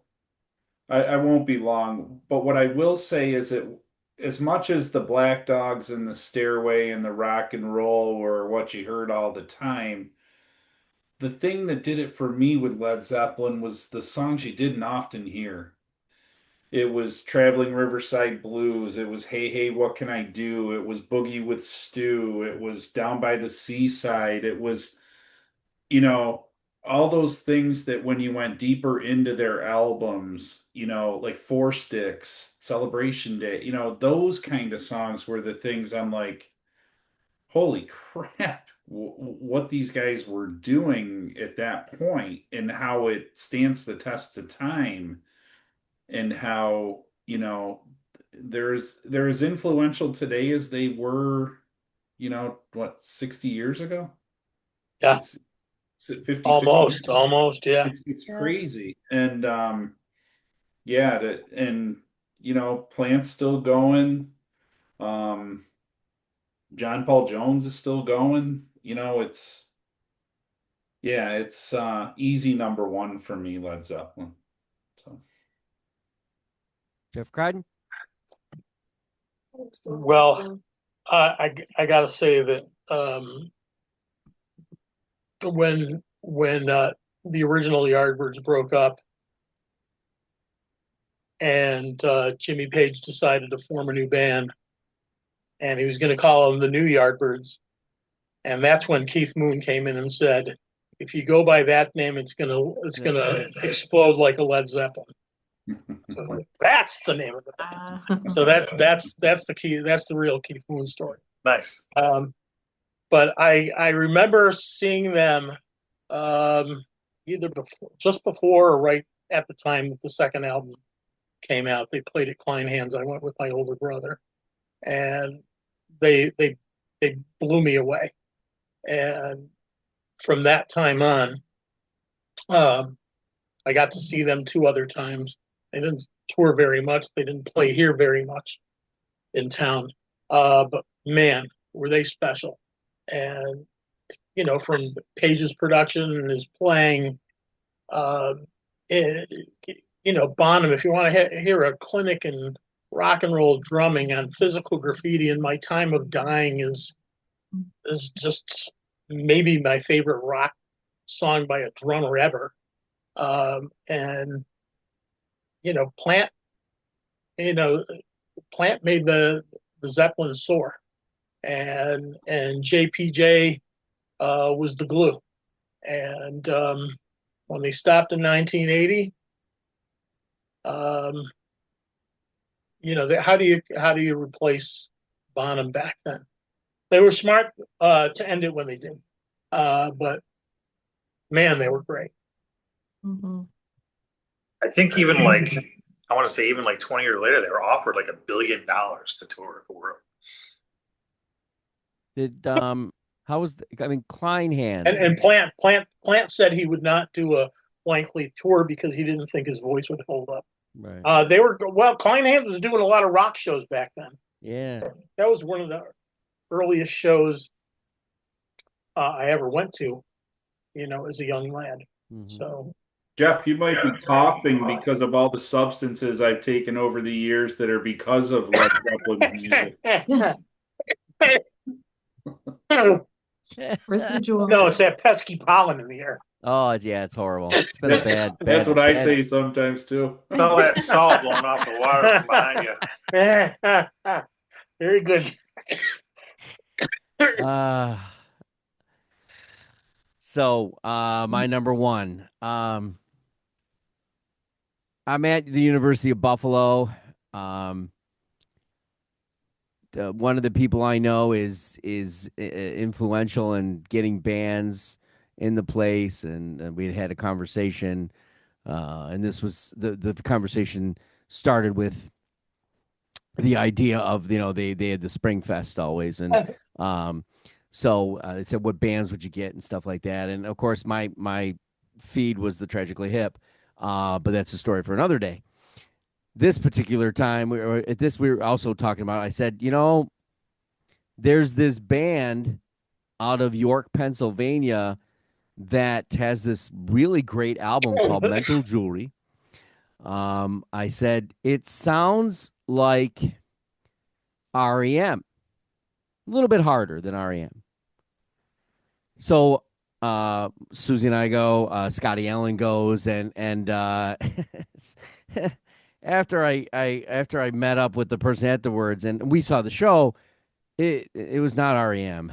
[SPEAKER 6] be long, but what I will say is that as much as the Black Dogs and the Stairway and the rock and roll were what you heard all the time, the thing that did it for me with Led Zeppelin was the songs you didn't often hear. It was Traveling Riverside Blues. It was Hey Hey What Can I Do? It was Boogie with Stu. It was Down by the Seaside. It was, you know, all those things that when you went deeper into their albums, like Four Sticks, Celebration Day, those kind of songs were the things I'm like, holy crap, what these guys were doing at that point and how it stands the test of time and how, they're as influential today as they were, what, 60 years ago?
[SPEAKER 3] Yeah,
[SPEAKER 6] It's 50, 60 years
[SPEAKER 3] almost,
[SPEAKER 6] ago.
[SPEAKER 3] almost, yeah.
[SPEAKER 6] It's
[SPEAKER 4] Yeah.
[SPEAKER 6] crazy. And yeah, and Plant's still going. Um John Paul Jones is still going. It's easy number one for me, Led Zeppelin. So
[SPEAKER 2] Jeff Crichton?
[SPEAKER 3] Well, I gotta say that when the original Yardbirds broke up and Jimmy Page decided to form a new band, and he was going to call them the New Yardbirds, and that's when Keith Moon came in and said, "If you go by that name, it's gonna explode like a Led Zeppelin." So that's the name of the band. So that's the key. That's the real Keith Moon story.
[SPEAKER 5] Nice.
[SPEAKER 3] But I remember seeing them either just before or right at the time that the second album came out. They played at Klein Hands. I went with my older brother, and they blew me away. And from that time on, I got to see them two other times. They didn't tour very much. They didn't play here very much in town. But man, were they special. And, from Page's production and his playing, uh, it, Bonham, if you want to hear a clinic in rock and roll drumming on Physical Graffiti in My Time of Dying is just maybe my favorite rock song by a drummer ever. And Plant, you know, Plant made the Zeppelin soar, and JPJ was the glue. And when they stopped in 1980, how do you replace Bonham back then? They were smart to end it when they did, but man, they were great.
[SPEAKER 4] Mhm.
[SPEAKER 5] I think even like I want to say even like 20 years later, they were offered like $1 billion to tour the world.
[SPEAKER 2] Did how was Klein Hands?
[SPEAKER 3] And Plant said he would not do a Blankly tour because he didn't think his voice would hold up.
[SPEAKER 2] Right.
[SPEAKER 3] They were Klein Hands was doing a lot of rock shows back then.
[SPEAKER 2] Yeah.
[SPEAKER 3] That was one of the earliest shows I ever went to, as a young lad.
[SPEAKER 2] Mhm.
[SPEAKER 3] So,
[SPEAKER 6] Jeff, you might be coughing because of all the substances I've taken over the years that are because of Led Zeppelin music.
[SPEAKER 4] Residual.
[SPEAKER 3] no, it's that pesky pollen in the air.
[SPEAKER 2] Oh yeah, it's horrible. It's been a bad.
[SPEAKER 6] That's what I
[SPEAKER 2] bad-
[SPEAKER 6] say sometimes too.
[SPEAKER 5] All that salt blowing off the water from behind you.
[SPEAKER 3] Very good.
[SPEAKER 2] My number one. I'm at the University of Buffalo. One of the people I know is influential in getting bands in the place, and we had a conversation, and this was the conversation started with the idea of they had the Spring Fest always, and so they said what bands would you get and stuff like that, and of course my feed was the Tragically Hip, but that's a story for another day. This particular time, we were also talking about. I said, there's this band out of York, Pennsylvania, that has this really great album called Mental Jewelry. I said it sounds like REM, a little bit harder than REM. So Susie and I go, Scotty Allen goes, and after I met up with the person afterwards and we saw the show, it was not REM.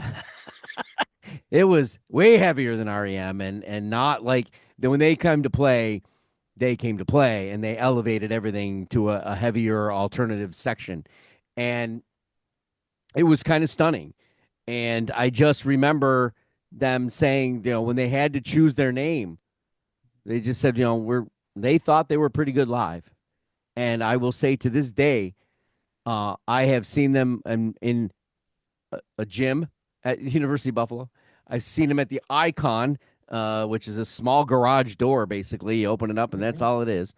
[SPEAKER 2] It was way heavier than REM, and not like then when they came to play, they came to play and they elevated everything to a heavier alternative section, and it was kind of stunning. And I just remember them saying, when they had to choose their name, they just said, they thought they were pretty good live. And I will say to this day, I have seen them in a gym at University of Buffalo. I've seen them at the Icon, which is a small garage door, basically. You open it up, and that's all it is.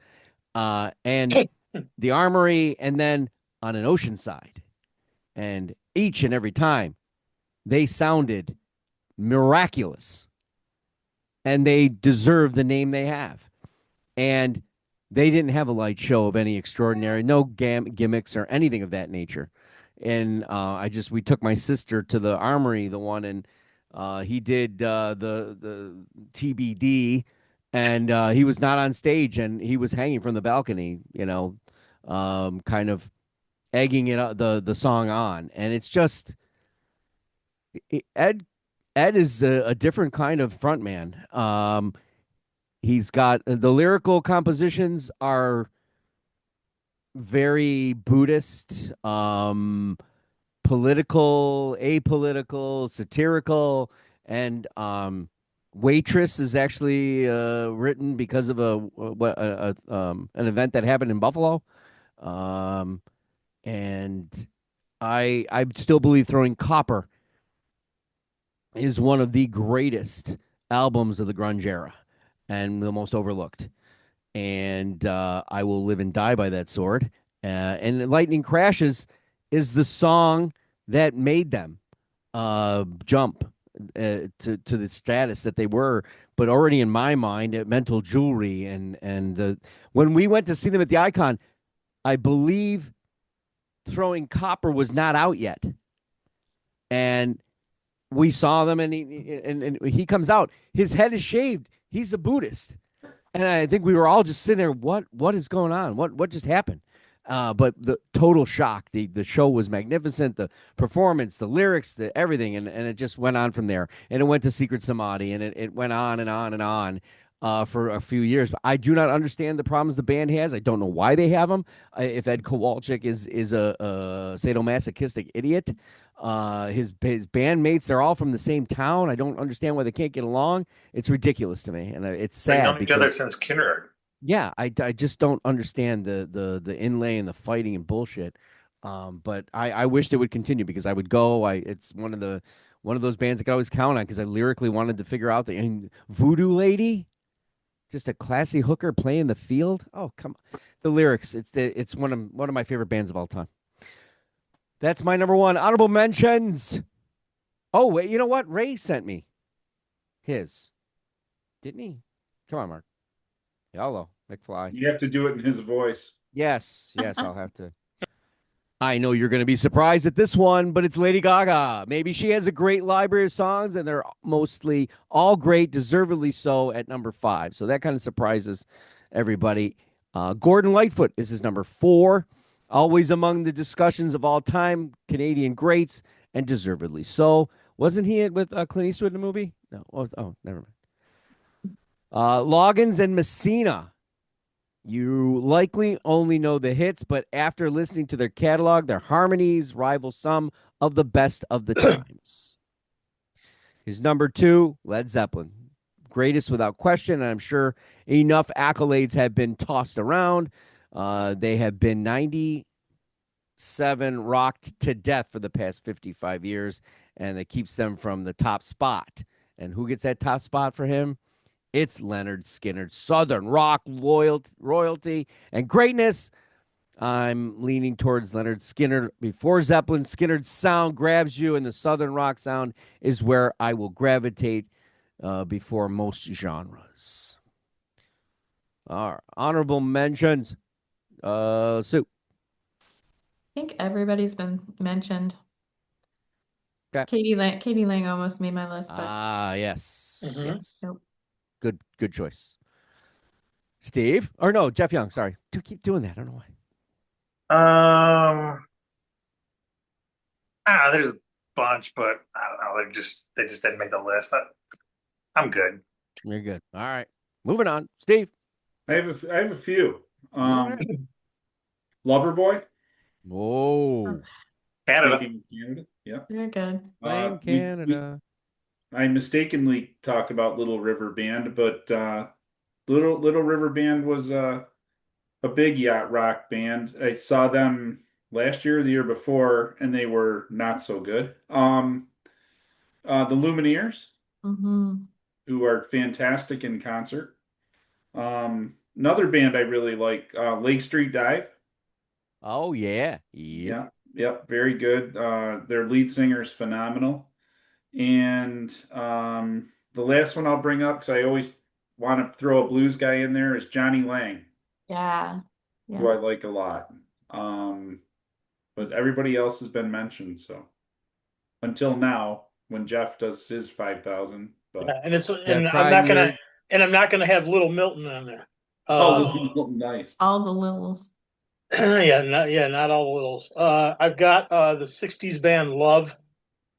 [SPEAKER 2] And the Armory, and then on an Oceanside. And each and every time, they sounded miraculous. And they deserve the name they have. And they didn't have a light show of any extraordinary, no gimmicks or anything of that nature. And we took my sister to the Armory, the one, and he did the TBD, and he was not on stage, and he was hanging from the balcony, kind of egging the song on, and it's just Ed. Ed is a different kind of frontman. He's got the lyrical compositions are very Buddhist, political, apolitical, satirical, and Waitress is actually written because of an event that happened in Buffalo, and I still believe Throwing Copper is one of the greatest albums of the grunge era and the most overlooked. And I will live and die by that sword. And Lightning Crashes is the song that made them jump to the status that they were. But already in my mind, Mental Jewelry and when we went to see them at the Icon, I believe Throwing Copper was not out yet, and we saw them, and he comes out. His head is shaved. He's a Buddhist. And I think we were all just sitting there. What is going on? What just happened? But the total shock. The show was magnificent. The performance, the lyrics, the everything, and it just went on from there. And it went to Secret Samadhi, and it went on and on and on for a few years. But I do not understand the problems the band has. I don't know why they have them. If Ed Kowalczyk is a sadomasochistic idiot. His bandmates, they're all from the same town. I don't understand why they can't get along. It's ridiculous to me, and it's sad.
[SPEAKER 5] They've known together since kindergarten.
[SPEAKER 2] Yeah, I just don't understand the inlay and the fighting and bullshit. But I wished it would continue because I would go. It's one of those bands I could always count on because I lyrically wanted to figure out and Voodoo Lady, just a classy hooker playing the field. Oh, come on. The lyrics. It's one of my favorite bands of all time. That's my number one. Honorable mentions. Oh, wait, you know what? Ray sent me his. Didn't he? Come on, Mark. Hello, McFly.
[SPEAKER 6] You have to do it in his voice.
[SPEAKER 2] Yes, I'll have to. I know you're going to be surprised at this one, but it's Lady Gaga. Maybe she has a great library of songs, and they're mostly all great, deservedly so, at number 5. So that kind of surprises everybody. Gordon Lightfoot is his number 4. Always among the discussions of all time, Canadian greats, and deservedly so. Wasn't he with Clint Eastwood in the movie? No. Oh, never mind. Loggins and Messina. You likely only know the hits, but after listening to their catalog, their harmonies rival some of the best of the times. His number 2, Led Zeppelin. Greatest without question, and I'm sure enough accolades have been tossed around. They have been 97 rocked to death for the past 55 years, and it keeps them from the top spot. And who gets that top spot for him? It's Leonard Skinner. Southern rock royalty and greatness. I'm leaning towards Leonard Skinner before Zeppelin. Skinner's sound grabs you, and the Southern rock sound is where I will gravitate before most genres. All right. Honorable mentions. Sue.
[SPEAKER 4] I think everybody's been mentioned. Katie Lang almost made my list, but
[SPEAKER 2] Yes.
[SPEAKER 3] Mhm.
[SPEAKER 2] Yes.
[SPEAKER 4] nope.
[SPEAKER 2] Good choice. Steve? Or no, Jeff Young, sorry. Keep doing that. I don't know why.
[SPEAKER 5] There's a bunch, but I don't know. They just didn't make the list. I'm good.
[SPEAKER 2] You're good. All right. Moving on. Steve.
[SPEAKER 6] I have a few.
[SPEAKER 2] Go ahead.
[SPEAKER 6] Loverboy,
[SPEAKER 2] Whoa.
[SPEAKER 5] Canada.
[SPEAKER 6] speaking of Canada. Yeah.
[SPEAKER 4] You're good.
[SPEAKER 2] Blame
[SPEAKER 6] We
[SPEAKER 2] Canada.
[SPEAKER 6] I mistakenly talked about Little River Band, but Little River Band was a big yacht rock band. I saw them last year, or the year before, and they were not so good. The Lumineers,
[SPEAKER 4] Mm-hmm.
[SPEAKER 6] who are fantastic in concert. Another band I really like, Lake Street Dive.
[SPEAKER 2] Oh, yeah. Yep.
[SPEAKER 6] Yeah, yep, very good. Their lead singer is phenomenal. And the last one I'll bring up, because I always want to throw a blues guy in there, is Johnny Lang,
[SPEAKER 4] Yeah.
[SPEAKER 6] who
[SPEAKER 4] Yeah.
[SPEAKER 6] I like a lot. But everybody else has been mentioned, so until now, when Jeff does his 5,000,
[SPEAKER 3] Yeah,
[SPEAKER 6] but
[SPEAKER 3] and
[SPEAKER 2] Crying,
[SPEAKER 3] I'm not gonna have Little Milton on there.
[SPEAKER 6] nice.
[SPEAKER 4] All the littles.
[SPEAKER 3] Not all the littles. I've got the '60s band Love,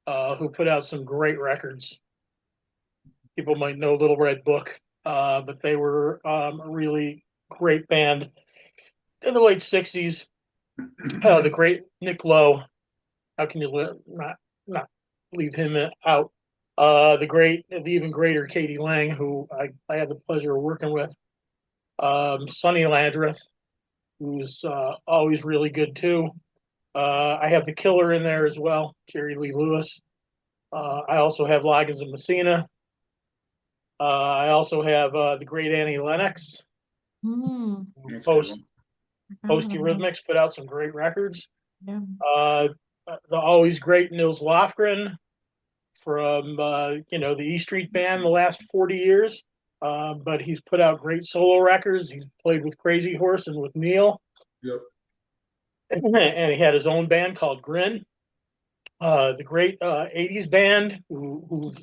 [SPEAKER 3] who put out some great records. People might know Little Red Book, but they were a really great band in the late '60s. The great Nick Lowe. How can you not leave him out? The even greater Katie Lang, who I had the pleasure of working with. Sonny Landreth, who's always really good too. I have the Killer in there as well, Jerry Lee Lewis. I also have Loggins and Messina. I also have the great Annie Lennox.
[SPEAKER 4] Hmm.
[SPEAKER 6] That's a good
[SPEAKER 3] Post
[SPEAKER 6] one.
[SPEAKER 3] Post Eurythmics put out some great records.
[SPEAKER 4] Yeah.
[SPEAKER 3] The always great Nils Lofgren from the E Street Band the last 40 years. But he's put out great solo records. He's played with Crazy Horse and with Neil.
[SPEAKER 6] Yep.
[SPEAKER 3] And he had his own band called Grin. The great '80s band who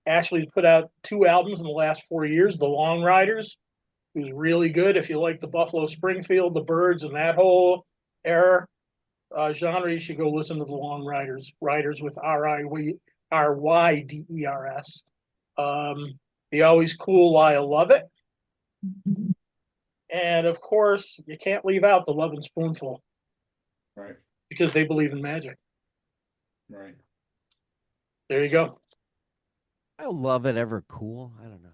[SPEAKER 3] actually put out 2 albums in the last 4 years, the Long Riders, who's really good. If you like the Buffalo Springfield, the Byrds, and that whole era genre, you should go listen to the Long Riders. Riders with Ryders. The Always Cool Lyle Lovett. And of course, you can't leave out the Love and Spoonful.
[SPEAKER 6] Right.
[SPEAKER 3] Because they believe in magic.
[SPEAKER 6] Right.
[SPEAKER 3] There you go.
[SPEAKER 2] I love it. Ever cool? I don't know.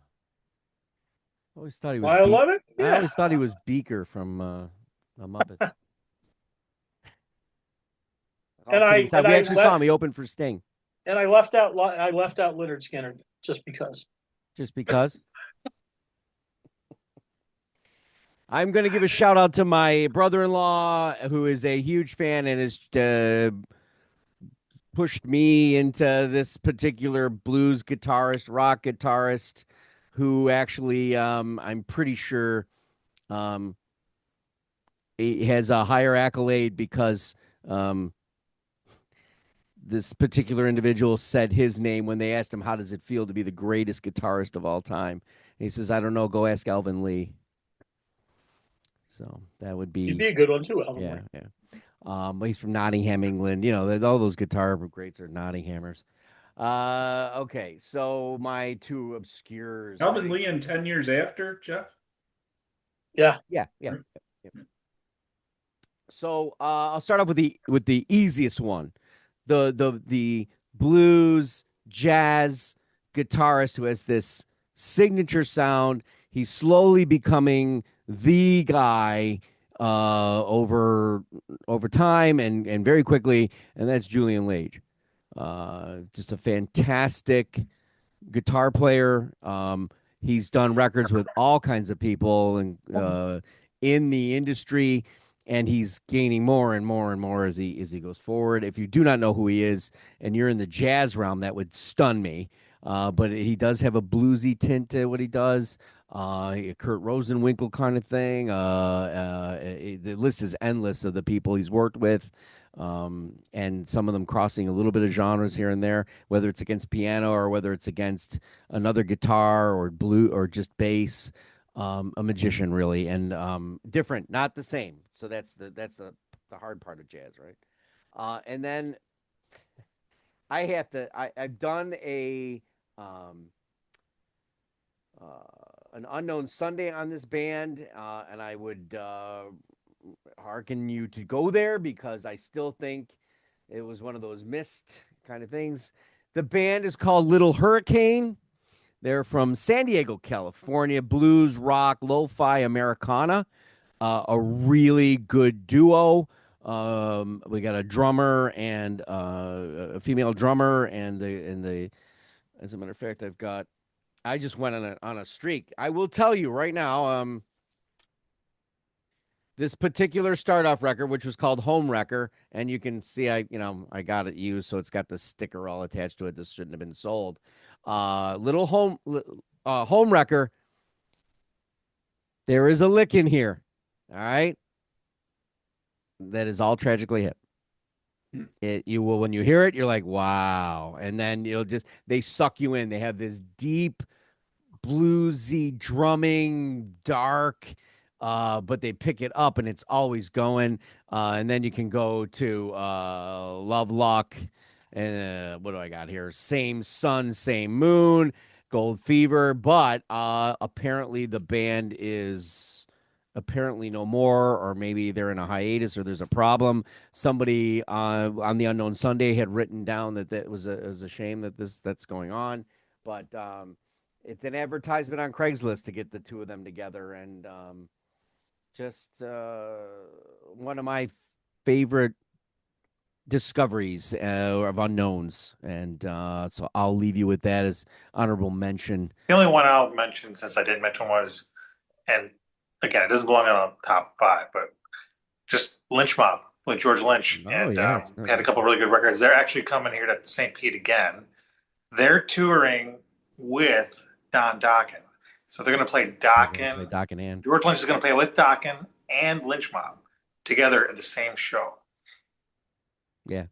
[SPEAKER 2] I always thought he was.
[SPEAKER 3] Why I love it?
[SPEAKER 2] I always thought he was Beaker from Muppets.
[SPEAKER 3] And I
[SPEAKER 2] we actually saw him. He opened for Sting.
[SPEAKER 3] And I left out Lynyrd Skynyrd just because.
[SPEAKER 2] Just because. I'm going to give a shout out to my brother-in-law, who is a huge fan and has pushed me into this particular blues guitarist, rock guitarist, who actually, I'm pretty sure, he has a higher accolade because this particular individual said his name when they asked him, how does it feel to be the greatest guitarist of all time? And he says, I don't know, go ask Alvin Lee. So that would be.
[SPEAKER 3] He'd be a good one too, Alvin Lee.
[SPEAKER 2] Yeah. He's from Nottingham, England. You know, all those guitar greats are Nottinghamers. Okay, so my two obscures.
[SPEAKER 6] Alvin Lee in 10 years after, Jeff?
[SPEAKER 3] Yeah.
[SPEAKER 2] So I'll start off with the easiest one. The blues jazz guitarist who has this signature sound. He's slowly becoming the guy over time and very quickly, and that's Julian Lage. Just a fantastic guitar player. He's done records with all kinds of people and in the industry, and he's gaining more and more and more as he goes forward. If you do not know who he is and you're in the jazz realm, that would stun me. But he does have a bluesy tint to what he does. Kurt Rosenwinkel kind of thing. The list is endless of the people he's worked with, and some of them crossing a little bit of genres here and there, whether it's against piano or whether it's against another guitar or blue or just bass. A magician, really, and different, not the same. So that's the hard part of jazz, right? And then I've done an unknown Sunday on this band, and I would hearken you to go there because I still think it was one of those missed kind of things. The band is called Little Hurricane. They're from San Diego, California. Blues, rock, lo-fi, Americana. A really good duo. We got a drummer and a female drummer, and as a matter of fact, I just went on a streak. I will tell you right now, this particular start off record, which was called Home Wrecker, and you can see I got it used, so it's got the sticker all attached to it. This shouldn't have been sold. Home Wrecker. There is a lick in here. All right. That is all tragically hip. You will, when you hear it, you're like, wow. And then they suck you in. They have this deep, bluesy drumming, dark, but they pick it up and it's always going. And then you can go to Love Luck. And what do I got here? Same Sun, Same Moon, Gold Fever. But apparently the band is apparently no more, or maybe they're in a hiatus or there's a problem. Somebody on the Unknown Sunday had written down that it was a shame that that's going on. But it's an advertisement on Craigslist to get the two of them together, and just one of my favorite discoveries of unknowns, and so I'll leave you with that as honorable mention.
[SPEAKER 5] The only one I'll mention, since I didn't mention, was, and again, it doesn't belong on the top 5, but just Lynch Mob with George Lynch, and had a couple really good records. They're actually coming here to St. Pete again. They're touring with Don Dokken. So they're going to play Dokken.
[SPEAKER 2] And
[SPEAKER 5] George Lynch is going to play with Dokken and Lynch Mob together at the same show.
[SPEAKER 2] Yeah.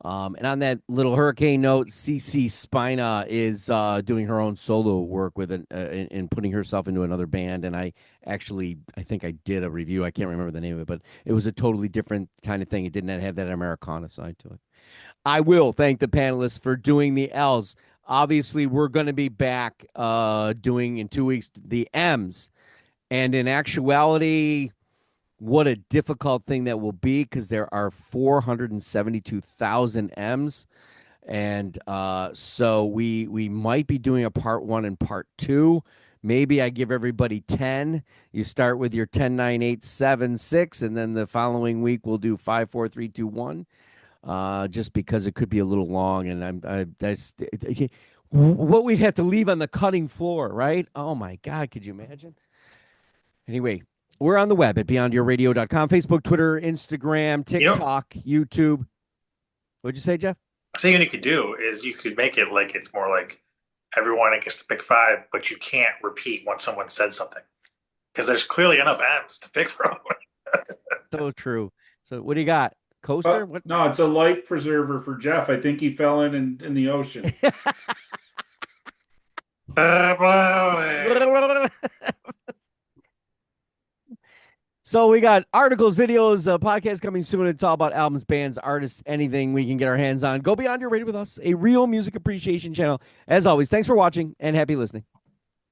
[SPEAKER 2] And on that Little Hurricane note, CC Spina is doing her own solo work with it and putting herself into another band. And I think I did a review. I can't remember the name of it, but it was a totally different kind of thing. It didn't have that Americana side to it. I will thank the panelists for doing the L's. Obviously, we're going to be back doing in 2 weeks the M's. And in actuality, what a difficult thing that will be, because there are 472,000 M's. And so we might be doing a part 1 and part 2. Maybe I give everybody 10. You start with your 10, 9, 8, 7, 6, and then the following week we'll do 5, 4, 3, 2, 1. Just because it could be a little long, and that's what we'd have to leave on the cutting floor, right? Oh my God, could you imagine? Anyway, we're on the web at beyondyourradio.com, Facebook, Twitter, Instagram, TikTok, YouTube. What'd you say, Jeff?
[SPEAKER 5] Something you could do is you could make it like it's more like everyone gets to pick 5, but you can't repeat once someone said something, because there's clearly enough M's to pick from.
[SPEAKER 2] So true. So what do you got? Coaster?
[SPEAKER 6] What? No, it's a life preserver for Jeff. I think he fell in the ocean.
[SPEAKER 2] So we got articles, videos, podcasts coming soon. It's all about albums, bands, artists, anything we can get our hands on. Go Beyond Your Radio with us, a real music appreciation channel. As always, thanks for watching and happy listening.